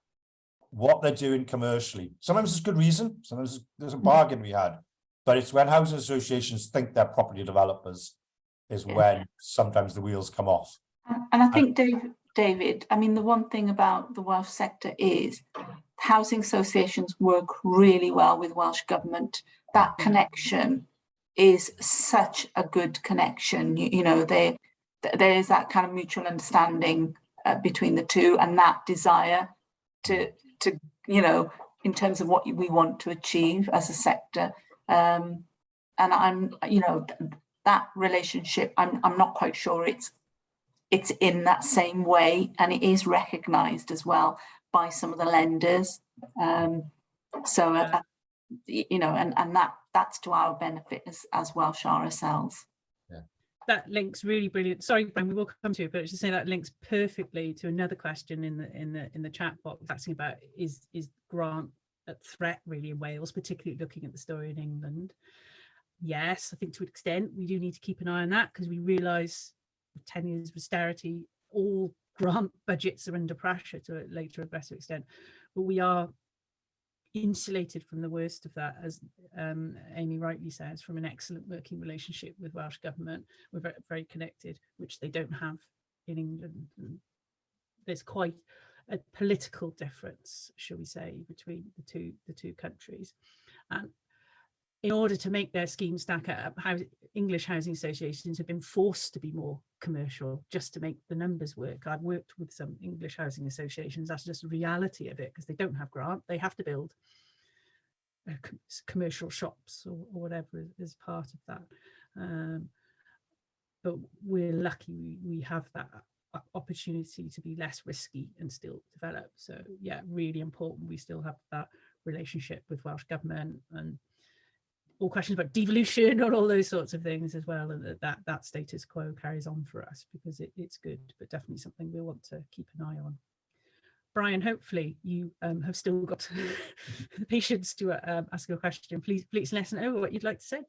[SPEAKER 1] what they're doing commercially. Sometimes there's good reason, sometimes there's a bargain we had, but it's when housing associations think they're property developers is when sometimes the wheels come off.
[SPEAKER 4] And I think, David, I mean, the one thing about the Welsh sector is housing associations work really well with Welsh Government. That connection is such a good connection. There is that kind of mutual understanding between the two, and that desire to in terms of what we want to achieve as a sector. And I'm that relationship, I'm not quite sure it's in that same way, and it is recognised as well by some of the lenders. That's to our benefit as Welsh RSLs.
[SPEAKER 3] Yeah. That links really brilliant. Sorry, Brian, we will come to it, but just say that links perfectly to another question in the chat box asking about is grant a threat really in Wales, particularly looking at the story in England. Yes, I think to an extent we do need to keep an eye on that, because we realise with 10 years of austerity, all grant budgets are under pressure to a later or better extent, but we are insulated from the worst of that, as Amy rightly says, from an excellent working relationship with Welsh Government. We're very, very connected, which they don't have in England. And there's quite a political difference, shall we say, between the two countries. And in order to make their scheme stack up, English housing associations have been forced to be more commercial just to make the numbers work. I've worked with some English housing associations. That's just the reality of it, because they don't have grant. They have to build. commercial shops or whatever as part of that. But we're lucky we have that opportunity to be less risky and still develop. So yeah, really important we still have that relationship with Welsh Government, and all questions about devolution or all those sorts of things as well, and that status quo carries on for us, because it's good, but definitely something we want to keep an eye on. Brian, hopefully you have still got the patience to ask a question. Please let us know what you'd like to say.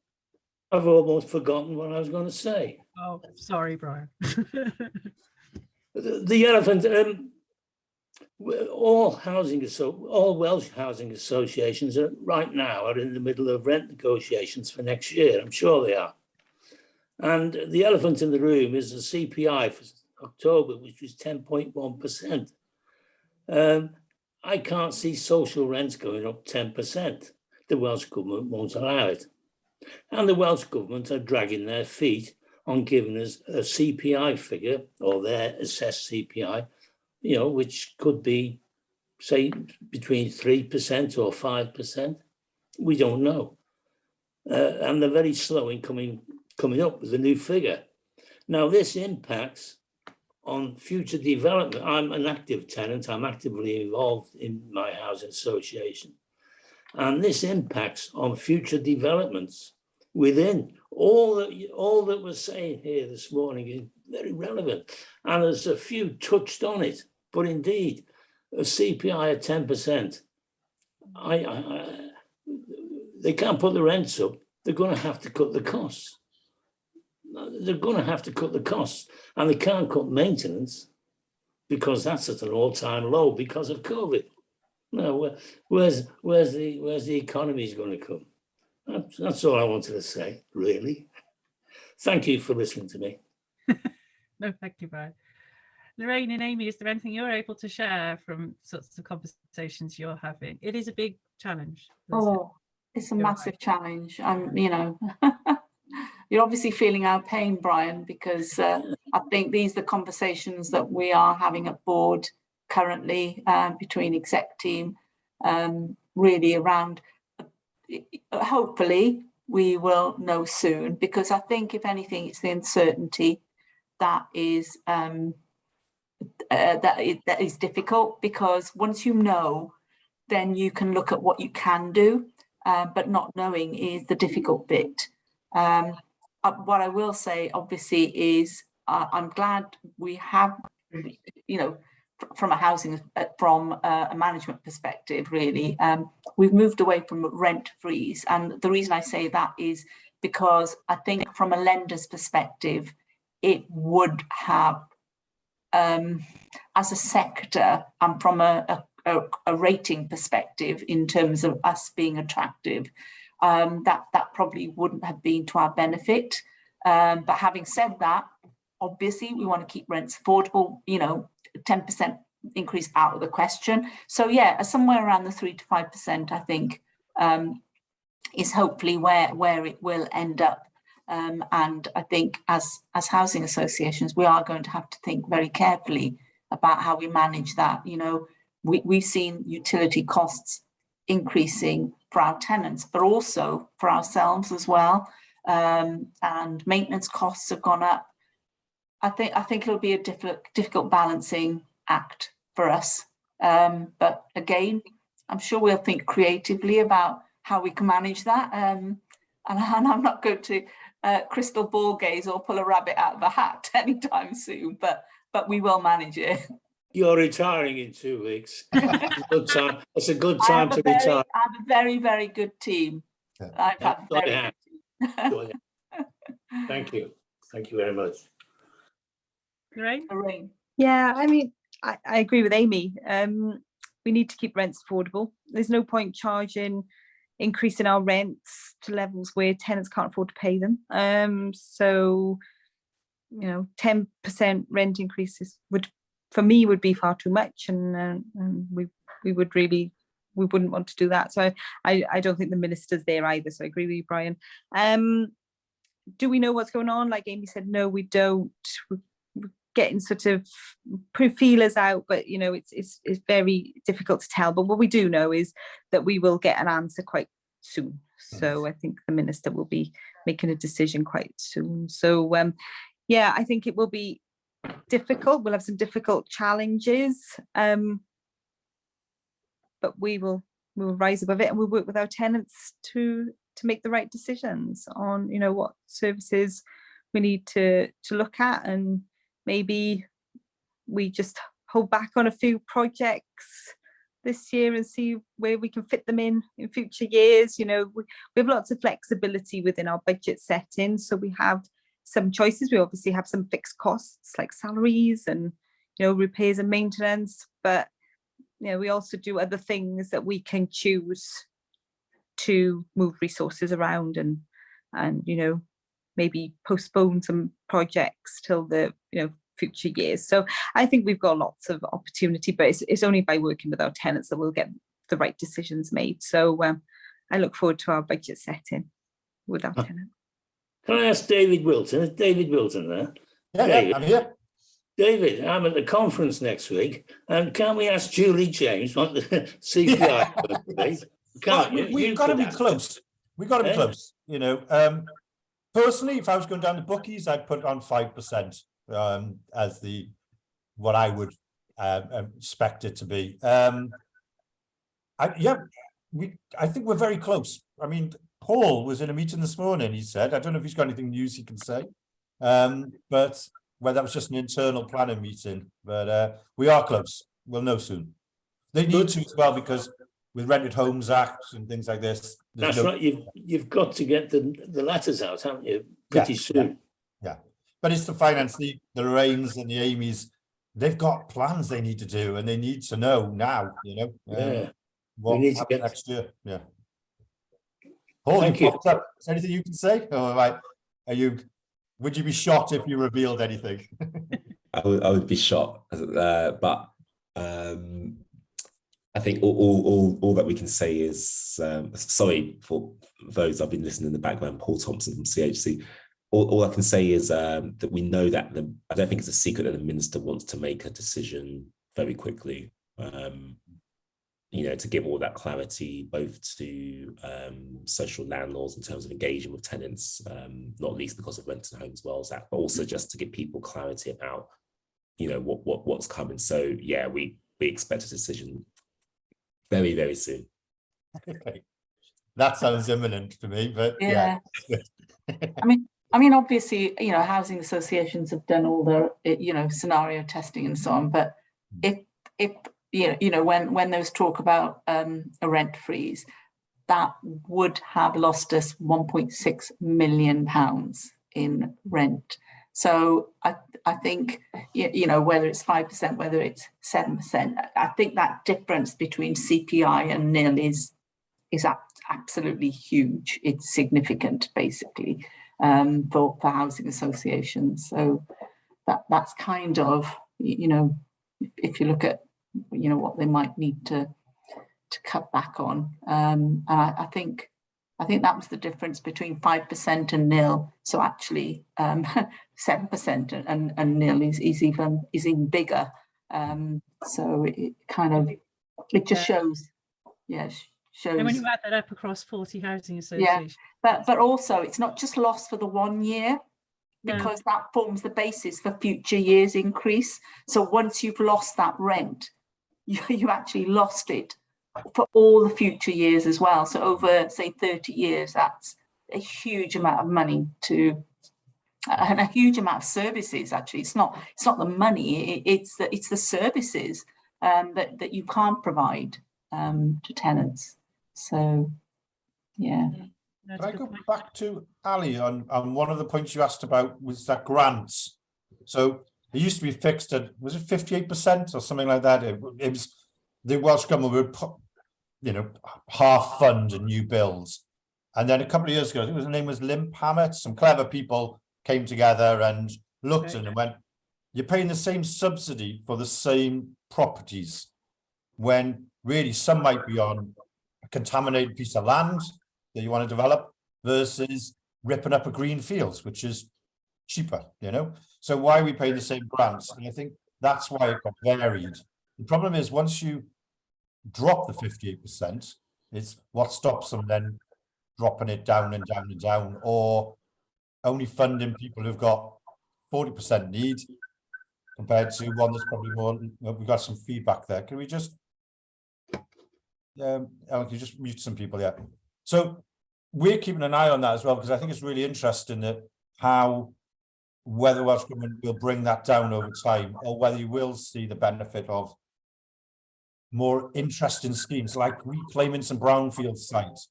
[SPEAKER 7] I've almost forgotten what I was going to say.
[SPEAKER 3] Oh, sorry, Brian.
[SPEAKER 7] The elephant. All Welsh housing associations right now are in the middle of rent negotiations for next year. I'm sure they are. And the elephant in the room is the CPI for October, which was 10.1%. I can't see social rents going up 10%. The Welsh Government won't allow it. And the Welsh Government are dragging their feet on giving us a CPI figure, or their assessed CPI, you know, which could be, say, between 3% or 5%. We don't know. And they're very slow in coming up with a new figure. Now, this impacts on future development. I'm an active tenant. I'm actively involved in my housing association. And this impacts on future developments within. All that we're saying here this morning is very relevant. And there's a few touched on it. But indeed, a CPI at 10%, they can't put the rents up. They're going to have to cut the costs. They're going to have to cut the costs. And they can't cut maintenance because that's at an all-time low because of COVID. No, where's the economy going to come? That's all I wanted to say, really. Thank you for listening to me.
[SPEAKER 3] No, thank you, Brian. Lorraine and Amy, is there anything you're able to share from sorts of conversations you're having? It is a big challenge.
[SPEAKER 4] It's a massive challenge. You know, you're obviously feeling our pain, Brian, because I think these are the conversations that we are having at board currently between exec team, really around. Hopefully we will know soon, because I think if anything, it's the uncertainty that is that is difficult, because once you know, then you can look at what you can do, but not knowing is the difficult bit. What I will say, obviously, is I'm glad we have, you know, from a management perspective, really, we've moved away from rent freeze. And the reason I say that is because I think from a lender's perspective, it would have, as a sector and from a rating perspective in terms of us being attractive, that probably wouldn't have been to our benefit. But having said that, obviously we want to keep rents affordable, you know, 10% increase out of the question. So yeah, somewhere around the 3 to 5%, I think, is hopefully where it will end up. And I think as housing associations, we are going to have to think very carefully about how we manage that. You know, we've seen utility costs increasing for our tenants, but also for ourselves as well. And maintenance costs have gone up. I think it'll be a difficult balancing act for us. But again, I'm sure we'll think creatively about how we can manage that. And I'm not going to crystal ball gaze or pull a rabbit out of a hat anytime soon, but we will manage it.
[SPEAKER 7] You're retiring in 2 weeks. It's a good time to retire.
[SPEAKER 4] I have a very, very good team. I've had a very good team.
[SPEAKER 7] Thank you. Thank you very much.
[SPEAKER 3] Lorraine?
[SPEAKER 5] Yeah, I mean, I agree with Amy. We need to keep rents affordable. There's no point increasing our rents to levels where tenants can't afford to pay them. So, you know, 10% rent increases would be far too much, and we wouldn't want to do that. So I don't think the minister's there either. So I agree with you, Brian. Do we know what's going on? Like Amy said, no, we don't. We're getting sort of feelers out, but you know, it's very difficult to tell. But what we do know is that we will get an answer quite soon. So I think the minister will be making a decision quite soon. So yeah, I think it will be difficult. We'll have some difficult challenges, but we'll rise above it, and we'll work with our tenants to make the right decisions on, you know, what services we need to look at, and maybe we just hold back on a few projects this year and see where we can fit them in future years. You know, we have lots of flexibility within our budget settings, so we have some choices. We obviously have some fixed costs like salaries and, you know, repairs and maintenance, but you know, we also do other things that we can choose to move resources around and you know, maybe postpone some projects till the, you know, future years. So I think we've got lots of opportunity, but it's only by working with our tenants that we'll get the right decisions made. So I look forward to our budget setting with our tenants.
[SPEAKER 7] Can I ask David Wilton? Is David Wilton there?
[SPEAKER 1] Yeah, I'm here.
[SPEAKER 7] David, I'm at the conference next week, and can we ask Julie James what the CPI
[SPEAKER 1] We've got to be close. We've got to be close. You know, personally, if I was going down the bookies, I'd put on 5%. As what I would expect it to be. I think we're very close. I mean, Paul was in a meeting this morning. He said, I don't know if he's got anything news he can say, but whether that was just an internal planning meeting. But we are close. We'll know soon. They need to as well, because with Rented Homes Act and things like this.
[SPEAKER 7] That's right. You've got to get the letters out, haven't you? Pretty soon.
[SPEAKER 1] Yeah. But it's to finance the Lorraines and the Amy's. They've got plans they need to do, and they need to know now, you know, what
[SPEAKER 7] need to
[SPEAKER 1] happens
[SPEAKER 7] get
[SPEAKER 1] next year. Yeah. Paul,
[SPEAKER 7] Thank you.
[SPEAKER 1] Is there anything you can say? Or would you be shocked if you revealed anything?
[SPEAKER 8] I would be shocked, but I think all that we can say is, sorry for those I've been listening in the background, Paul Thompson from CHC. All I can say is that we know that I don't think it's a secret that the minister wants to make a decision very quickly, you know, to give all that clarity both to social landlords in terms of engaging with tenants, not least because of Rented Homes Wales Act, but also just to give people clarity about, you know, what's coming. So yeah, we expect a decision very, very soon.
[SPEAKER 1] Okay. That sounds imminent to me, but yeah.
[SPEAKER 4] I mean, obviously, you know, housing associations have done all their, you know, scenario testing and so on. But if you know, when there was talk about a rent freeze, that would have lost us £1.6 million in rent. So I think, you know, whether it's 5%, whether it's 7%, I think that difference between CPI and nil is absolutely huge. It's significant, basically. For housing associations. So that's kind of, you know, if you look at, you know, what they might need to cut back on. And I think that was the difference between 5% and nil. So actually 7% and nil is even bigger. So it kind of, it just shows, shows.
[SPEAKER 3] And when you add that up across 40 housing associations.
[SPEAKER 4] Yeah, but also it's not just lost for the 1 year, because that forms the basis for future years increase. So once you've lost that rent, you actually lost it for all the future years as well. So over, say, 30 years, that's a huge amount of money and a huge amount of services. Actually, it's not the money, it's the services that you can't provide to tenants. So, yeah.
[SPEAKER 1] Can I go back to Ali on one of the points you asked about was that grants? So it used to be fixed at, was it 58% or something like that? It was the Welsh government would put, you know, half fund new builds. And then a couple of years ago, I think his name was Limp Hammett, some clever people came together and looked at it and went, you're paying the same subsidy for the same properties, when really some might be on a contaminated piece of land that you want to develop versus ripping up a green fields, which is cheaper, you know? So why are we paying the same grants? And I think that's why it got varied. The problem is once you drop the 58%, it's what stops them then dropping it down and down and down, or only funding people who've got 40% need compared to one that's probably more. We've got some feedback there. Can we just, Alan, can you just mute some people? Yeah. So we're keeping an eye on that as well, because I think it's really interesting that whether the Welsh Government will bring that down over time, or whether you will see the benefit of more interesting schemes like reclaiming some brownfield sites.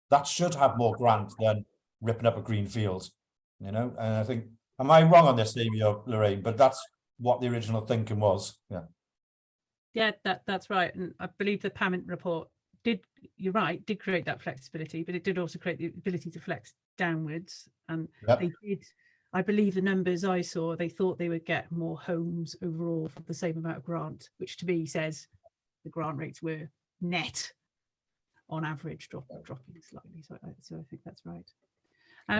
[SPEAKER 1] That should have more grant than ripping up a green field, you know. And I think, am I wrong on this, Amy or Lorraine? But that's what the original thinking was.
[SPEAKER 3] Yeah, that's right. And I believe the Pament report did create that flexibility, but it did also create the ability to flex downwards. And they did, I believe the numbers I saw, they thought they would get more homes overall for the same amount of grant, which to me says the grant rates were net on average dropping slightly. So I think that's right.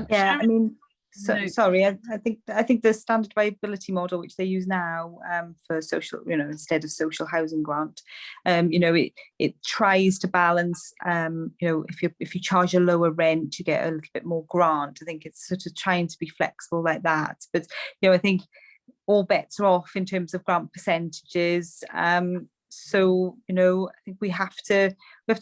[SPEAKER 5] Yeah, I mean, sorry, I think the standard viability model which they use now for social, you know, instead of social housing grant, you know, it tries to balance, you know, if you charge a lower rent, you get a little bit more grant. I think it's sort of trying to be flexible like that. But you know, I think all bets are off in terms of grant percentages. So you know, I think we have to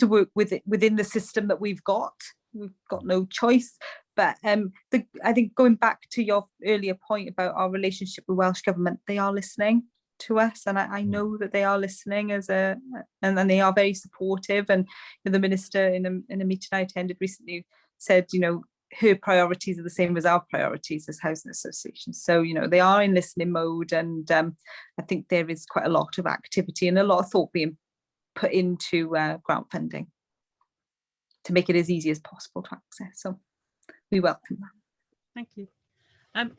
[SPEAKER 5] work with it within the system that we've got. We've got no choice. But I think going back to your earlier point about our relationship with Welsh Government, they are listening to us, and I know that they are listening and they are very supportive. And the minister in a meeting I attended recently said, you know, her priorities are the same as our priorities as housing associations. So you know, they are in listening mode, and I think there is quite a lot of activity and a lot of thought being put into grant funding to make it as easy as possible to access. So we welcome that.
[SPEAKER 3] Thank you.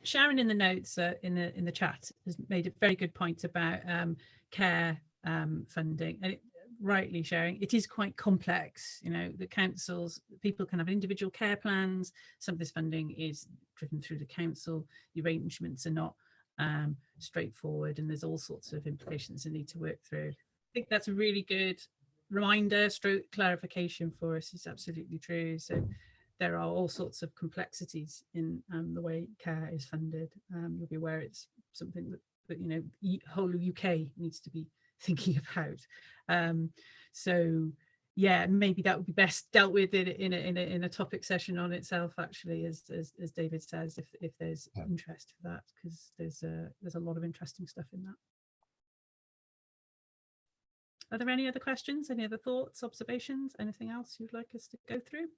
[SPEAKER 3] Sharon in the notes in the chat has made a very good point about care funding, and rightly sharing, it is quite complex. You know, the councils, people can have individual care plans. Some of this funding is driven through the council. The arrangements are not straightforward, and there's all sorts of implications that need to work through. I think that's a really good reminder, stroke clarification for us. It's absolutely true. So there are all sorts of complexities in the way care is funded. You'll be aware it's something that you know, whole UK needs to be thinking about. So yeah, maybe that would be best dealt with in a topic session on itself, actually, as David says, if there's interest for that, because there's a lot of interesting stuff in that. Are there any other questions, any other thoughts, observations, anything else you'd like us to go through?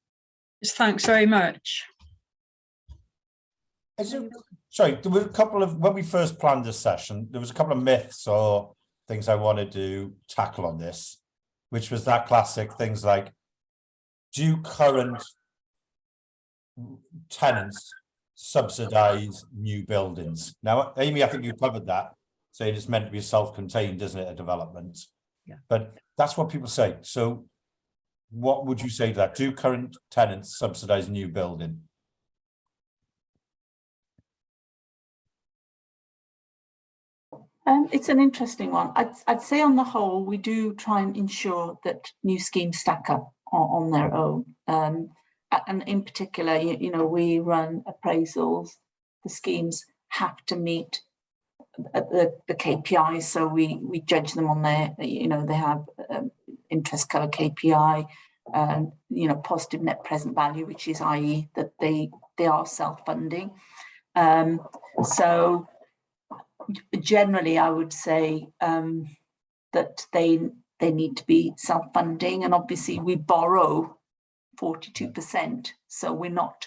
[SPEAKER 9] Thanks very much.
[SPEAKER 1] Sorry, there were a couple of, when we first planned this session, there was a couple of myths or things I wanted to tackle on this, which was that classic things like, do current tenants subsidise new buildings? Now, Amy, I think you covered that, saying it's meant to be self-contained, isn't it, a development?
[SPEAKER 3] Yeah.
[SPEAKER 1] But that's what people say. So what would you say to that? Do current tenants subsidise new building?
[SPEAKER 4] It's an interesting one. I'd say on the whole, we do try and ensure that new schemes stack up on their own. And in particular, you know, we run appraisals. The schemes have to meet the KPIs, so we judge them on their, you know, they have interest cover KPI, you know, positive net present value, which is i.e. that they are self-funding. So generally, I would say that they need to be self-funding, and obviously we borrow 42%, so we're not,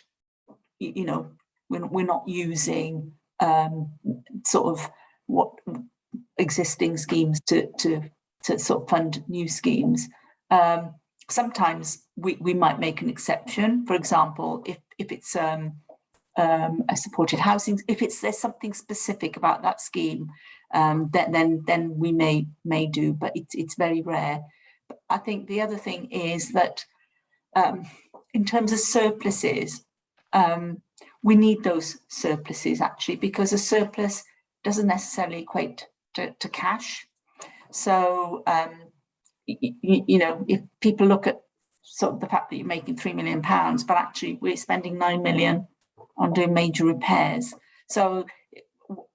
[SPEAKER 4] you know, we're not using sort of what existing schemes to sort of fund new schemes. Sometimes we might make an exception. For example, if it's a supported housing, if there's something specific about that scheme, then we may do, but it's very rare. But I think the other thing is that in terms of surpluses, we need those surpluses actually, because a surplus doesn't necessarily equate to cash. So you know, if people look at sort of the fact that you're making £3 million, but actually we're spending 9 million on doing major repairs. So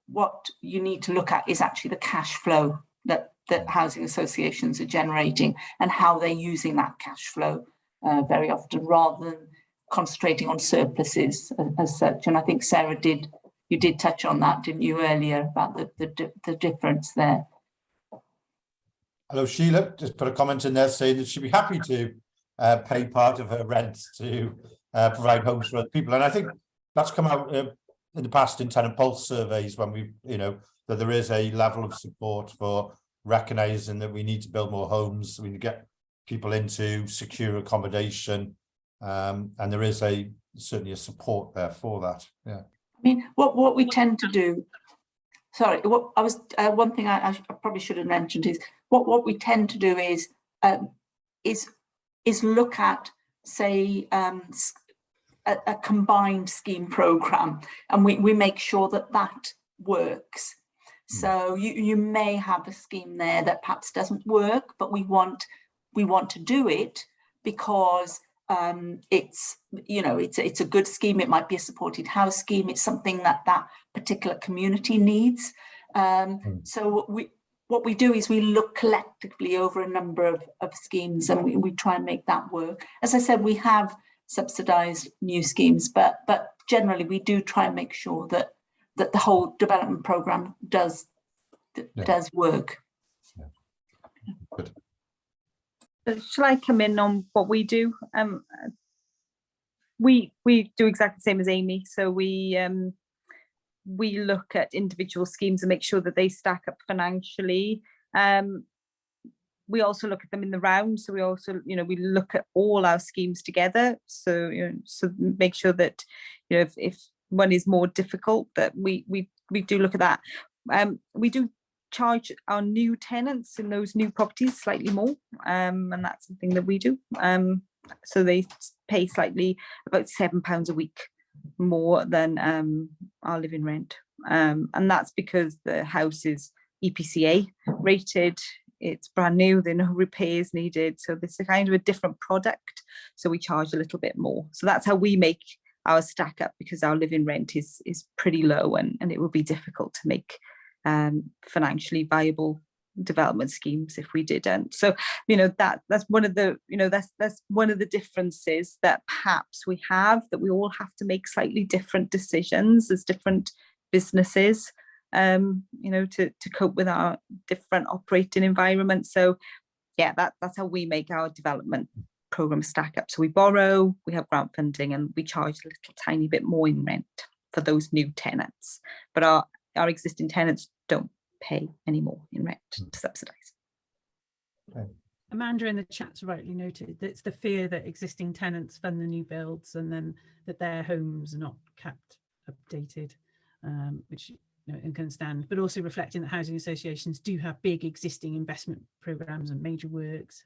[SPEAKER 4] what you need to look at is actually the cash flow that housing associations are generating and how they're using that cash flow very often, rather than concentrating on surpluses as such. And I think Sarah you did touch on that, didn't you, earlier, about the difference there.
[SPEAKER 1] Hello, Sheila, just put a comment in there saying that she'd be happy to pay part of her rent to provide homes for other people. And I think that's come out in the past in Tenant Pulse surveys, when we, that there is a level of support for recognising that we need to build more homes, we need to get people into secure accommodation, and there is certainly a support there for that. Yeah.
[SPEAKER 4] I mean, what we tend to do, sorry, one thing I probably should have mentioned is what we tend to do is look at, say, a combined scheme programme, and we make sure that works. So you may have a scheme there that perhaps doesn't work, but we want to do it because it's a good scheme. It might be a supported house scheme. It's something that particular community needs. So what we do is we look collectively over a number of schemes, and we try and make that work. As I said, we have subsidised new schemes, but generally we do try and make sure that the whole development programme does work.
[SPEAKER 1] Yeah. Good.
[SPEAKER 5] Shall I come in on what we do? We do exactly the same as Amy. So we look at individual schemes and make sure that they stack up financially. We also look at them in the round. So we also, we look at all our schemes together. So, so make sure that, if one is more difficult, that we do look at that. We do charge our new tenants in those new properties slightly more, and that's something that we do. So they pay slightly, about £7 a week more than our living rent, and that's because the house is EPCA rated. It's brand new, there are no repairs needed, so this is kind of a different product, so we charge a little bit more. So that's how we make our stack up, because our living rent is pretty low, and it will be difficult to make financially viable development schemes if we didn't. So that's one of the that's one of the differences that perhaps we have, that we all have to make slightly different decisions as different businesses, to cope with our different operating environments. So yeah, that's how we make our development program stack up. So we borrow, we have grant funding, and we charge a little tiny bit more in rent for those new tenants, but our existing tenants don't pay any more in rent to subsidise.
[SPEAKER 1] Okay.
[SPEAKER 3] Amanda in the chat's rightly noted that it's the fear that existing tenants fund the new builds and then that their homes are not kept updated, which and can stand, but also reflecting that housing associations do have big existing investment programmes and major works,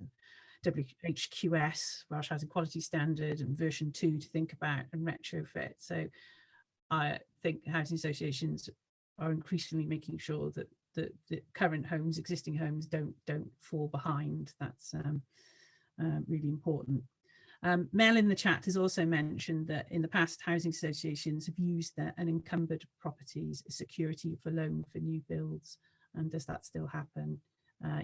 [SPEAKER 3] WHQS, Welsh Housing Quality Standard, and version 2 to think about and retrofit. So I think housing associations are increasingly making sure that the current homes, existing homes, don't fall behind. That's really important. Mel in the chat has also mentioned that in the past, housing associations have used their unencumbered properties as security for loan for new builds. And does that still happen?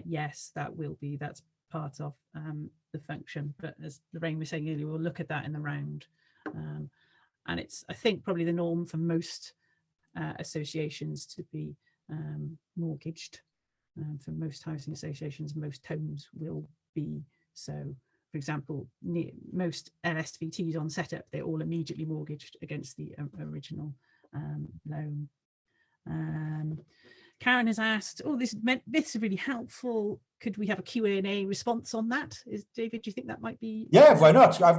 [SPEAKER 3] Yes, that's part of the function. But as Lorraine was saying earlier, we'll look at that in the round. And it's, I think, probably the norm for most associations to be mortgaged. For most housing associations, most homes will be so. For example, most LSVTs on setup, they're all immediately mortgaged against the original loan. Karen has asked, this is really helpful. Could we have a Q&A response on that? David, do you think that might be?
[SPEAKER 1] Yeah, why not? I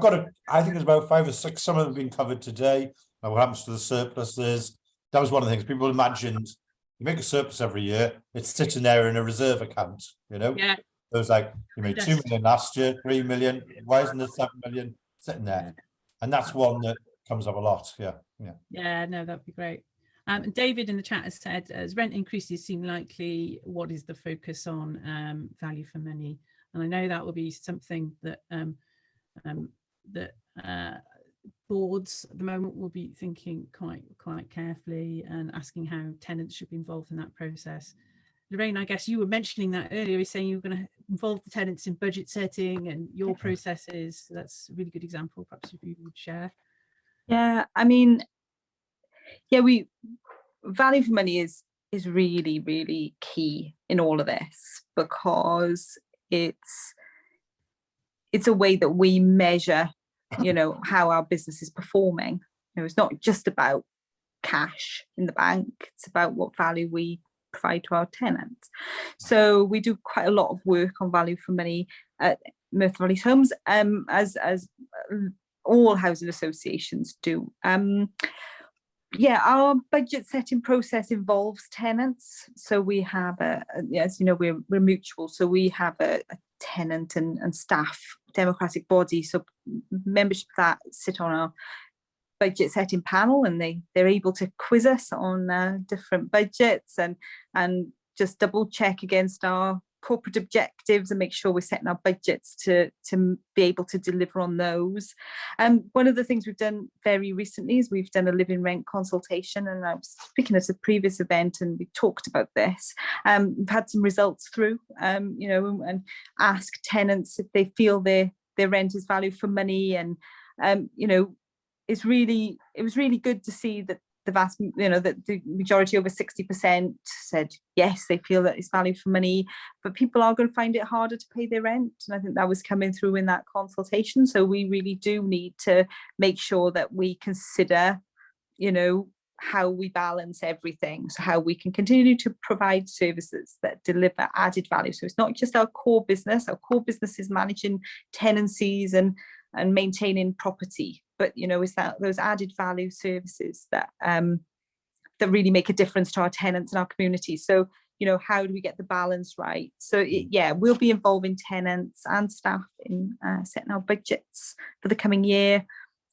[SPEAKER 1] think there's about 5 or 6. Some of them have been covered today. What happens to the surpluses? That was one of the things people imagined. You make a surplus every year, it's sitting there in a reserve account, Yeah. It was like, you made 2 million last year, 3 million. Why isn't there 7 million sitting there? And that's one that comes up a lot. Yeah,
[SPEAKER 3] no, that'd be great. David in the chat has said, as rent increases seem likely, what is the focus on value for money? And I know that will be something that that boards at the moment will be thinking quite carefully and asking how tenants should be involved in that process. Lorraine, I guess you were mentioning that earlier, you're saying you were going to involve the tenants in budget setting and your processes. That's a really good example, perhaps if you would share.
[SPEAKER 5] Yeah, I mean, yeah, value for money is really, really key in all of this, because it's a way that we measure, you know, how our business is performing. You know, it's not just about cash in the bank, it's about what value we provide to our tenants. So we do quite a lot of work on value for money at Merthyr Homes, as all housing associations do. Yeah, our budget setting process involves tenants. So we have as you know, we're mutual, so we have a tenant and staff democratic body. So membership that sit on our budget setting panel, and they're able to quiz us on different budgets and just double check against our corporate objectives and make sure we're setting our budgets to be able to deliver on those. One of the things we've done very recently is we've done a living rent consultation, and I was speaking at a previous event and we talked about this. We've had some results through, you know, and asked tenants if they feel their rent is value for money, and you know, it was really good to see that the majority, over 60%, said yes, they feel that it's value for money, but people are going to find it harder to pay their rent. And I think that was coming through in that consultation. So we really do need to make sure that we consider, you know, how we balance everything, so how we can continue to provide services that deliver added value. So it's not just our core business. Our core business is managing tenancies and maintaining property, but you know, is that those added value services that that really make a difference to our tenants and our community. So you know, how do we get the balance right? So yeah, we'll be involving tenants and staff in setting our budgets for the coming year.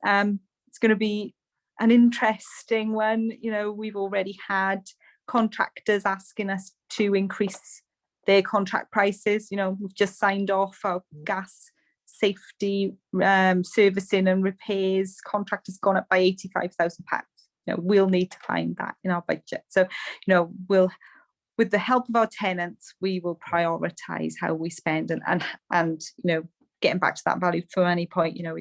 [SPEAKER 5] It's going to be an interesting one. You know, we've already had contractors asking us to increase their contract prices. You know, we've just signed off our gas safety servicing and repairs contract has gone up by £85,000. You know, we'll need to find that in our budget. So, you know, we'll, with the help of our tenants, we will prioritise how we spend and you know, getting back to that value for money point, you know,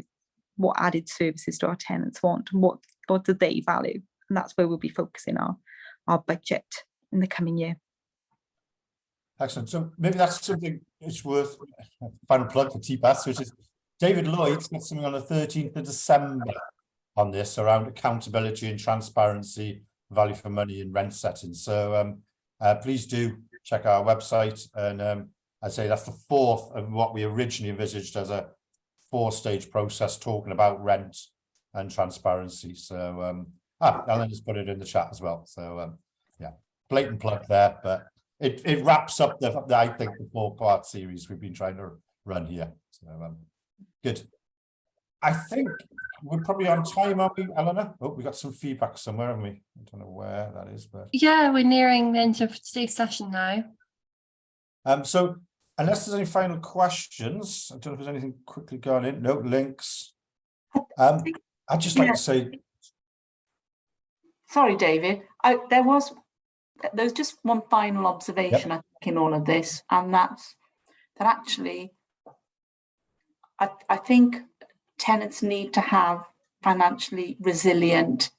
[SPEAKER 5] what added services do our tenants want and what do they value? And that's where we'll be focusing our budget in the coming year.
[SPEAKER 1] Excellent. So maybe that's something it's worth final plug for TPAS, which is David Lloyd's got something on the 13th of December on this around accountability and transparency, value for money and rent setting. So please do check our website. And I'd say that's the fourth of what we originally envisaged as a 4-stage process talking about rent and transparency. So Ellen has put it in the chat as well. So yeah, blatant plug there, but it wraps up I think the 4-part series we've been trying to run here. So good. I think we're probably on time, aren't we, Eleanor? Oh, we got some feedback somewhere, haven't we? I don't know where that is, but
[SPEAKER 2] yeah, we're nearing the end of today's session now.
[SPEAKER 1] So unless there's any final questions, I don't know if there's anything quickly going in. No links. I'd just like to say,
[SPEAKER 4] sorry, David, there was just one final observation, I think, in all of this, and that's that actually I think tenants need to have financially resilient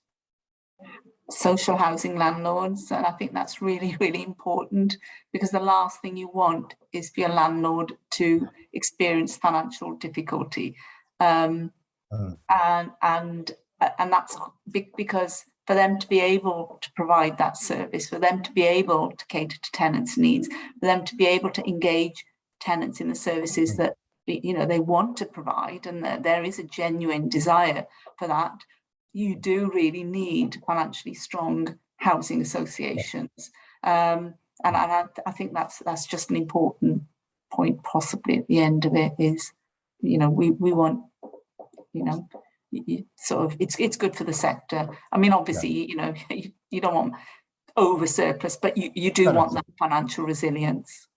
[SPEAKER 4] social housing landlords, and I think that's really, really important, because the last thing you want is for your landlord to experience financial difficulty, and that's big, because for them to be able to provide that service, for them to be able to cater to tenants' needs, for them to be able to engage tenants in the services that, you know, they want to provide, and that there is a genuine desire for that, you do really need financially strong housing associations. And I think that's just an important point, possibly at the end of it, is, you know, we want, you know, sort of, it's good for the sector. I mean, obviously, you know, you don't want over surplus, but you do want that financial resilience.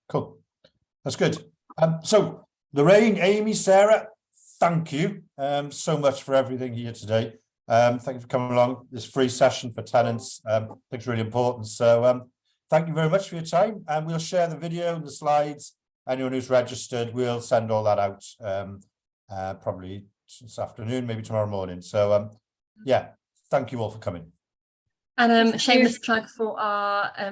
[SPEAKER 1] Cool, that's good. So Lorraine, Amy, Sarah, thank you so much for everything here today. Thank you for coming along this free session for tenants. I think it's really important. So thank you very much for your time, and we'll share the video and the slides. Anyone who's registered, we'll send all that out probably this afternoon, maybe tomorrow morning. So yeah, thank you all for coming.
[SPEAKER 2] And shameless plug for our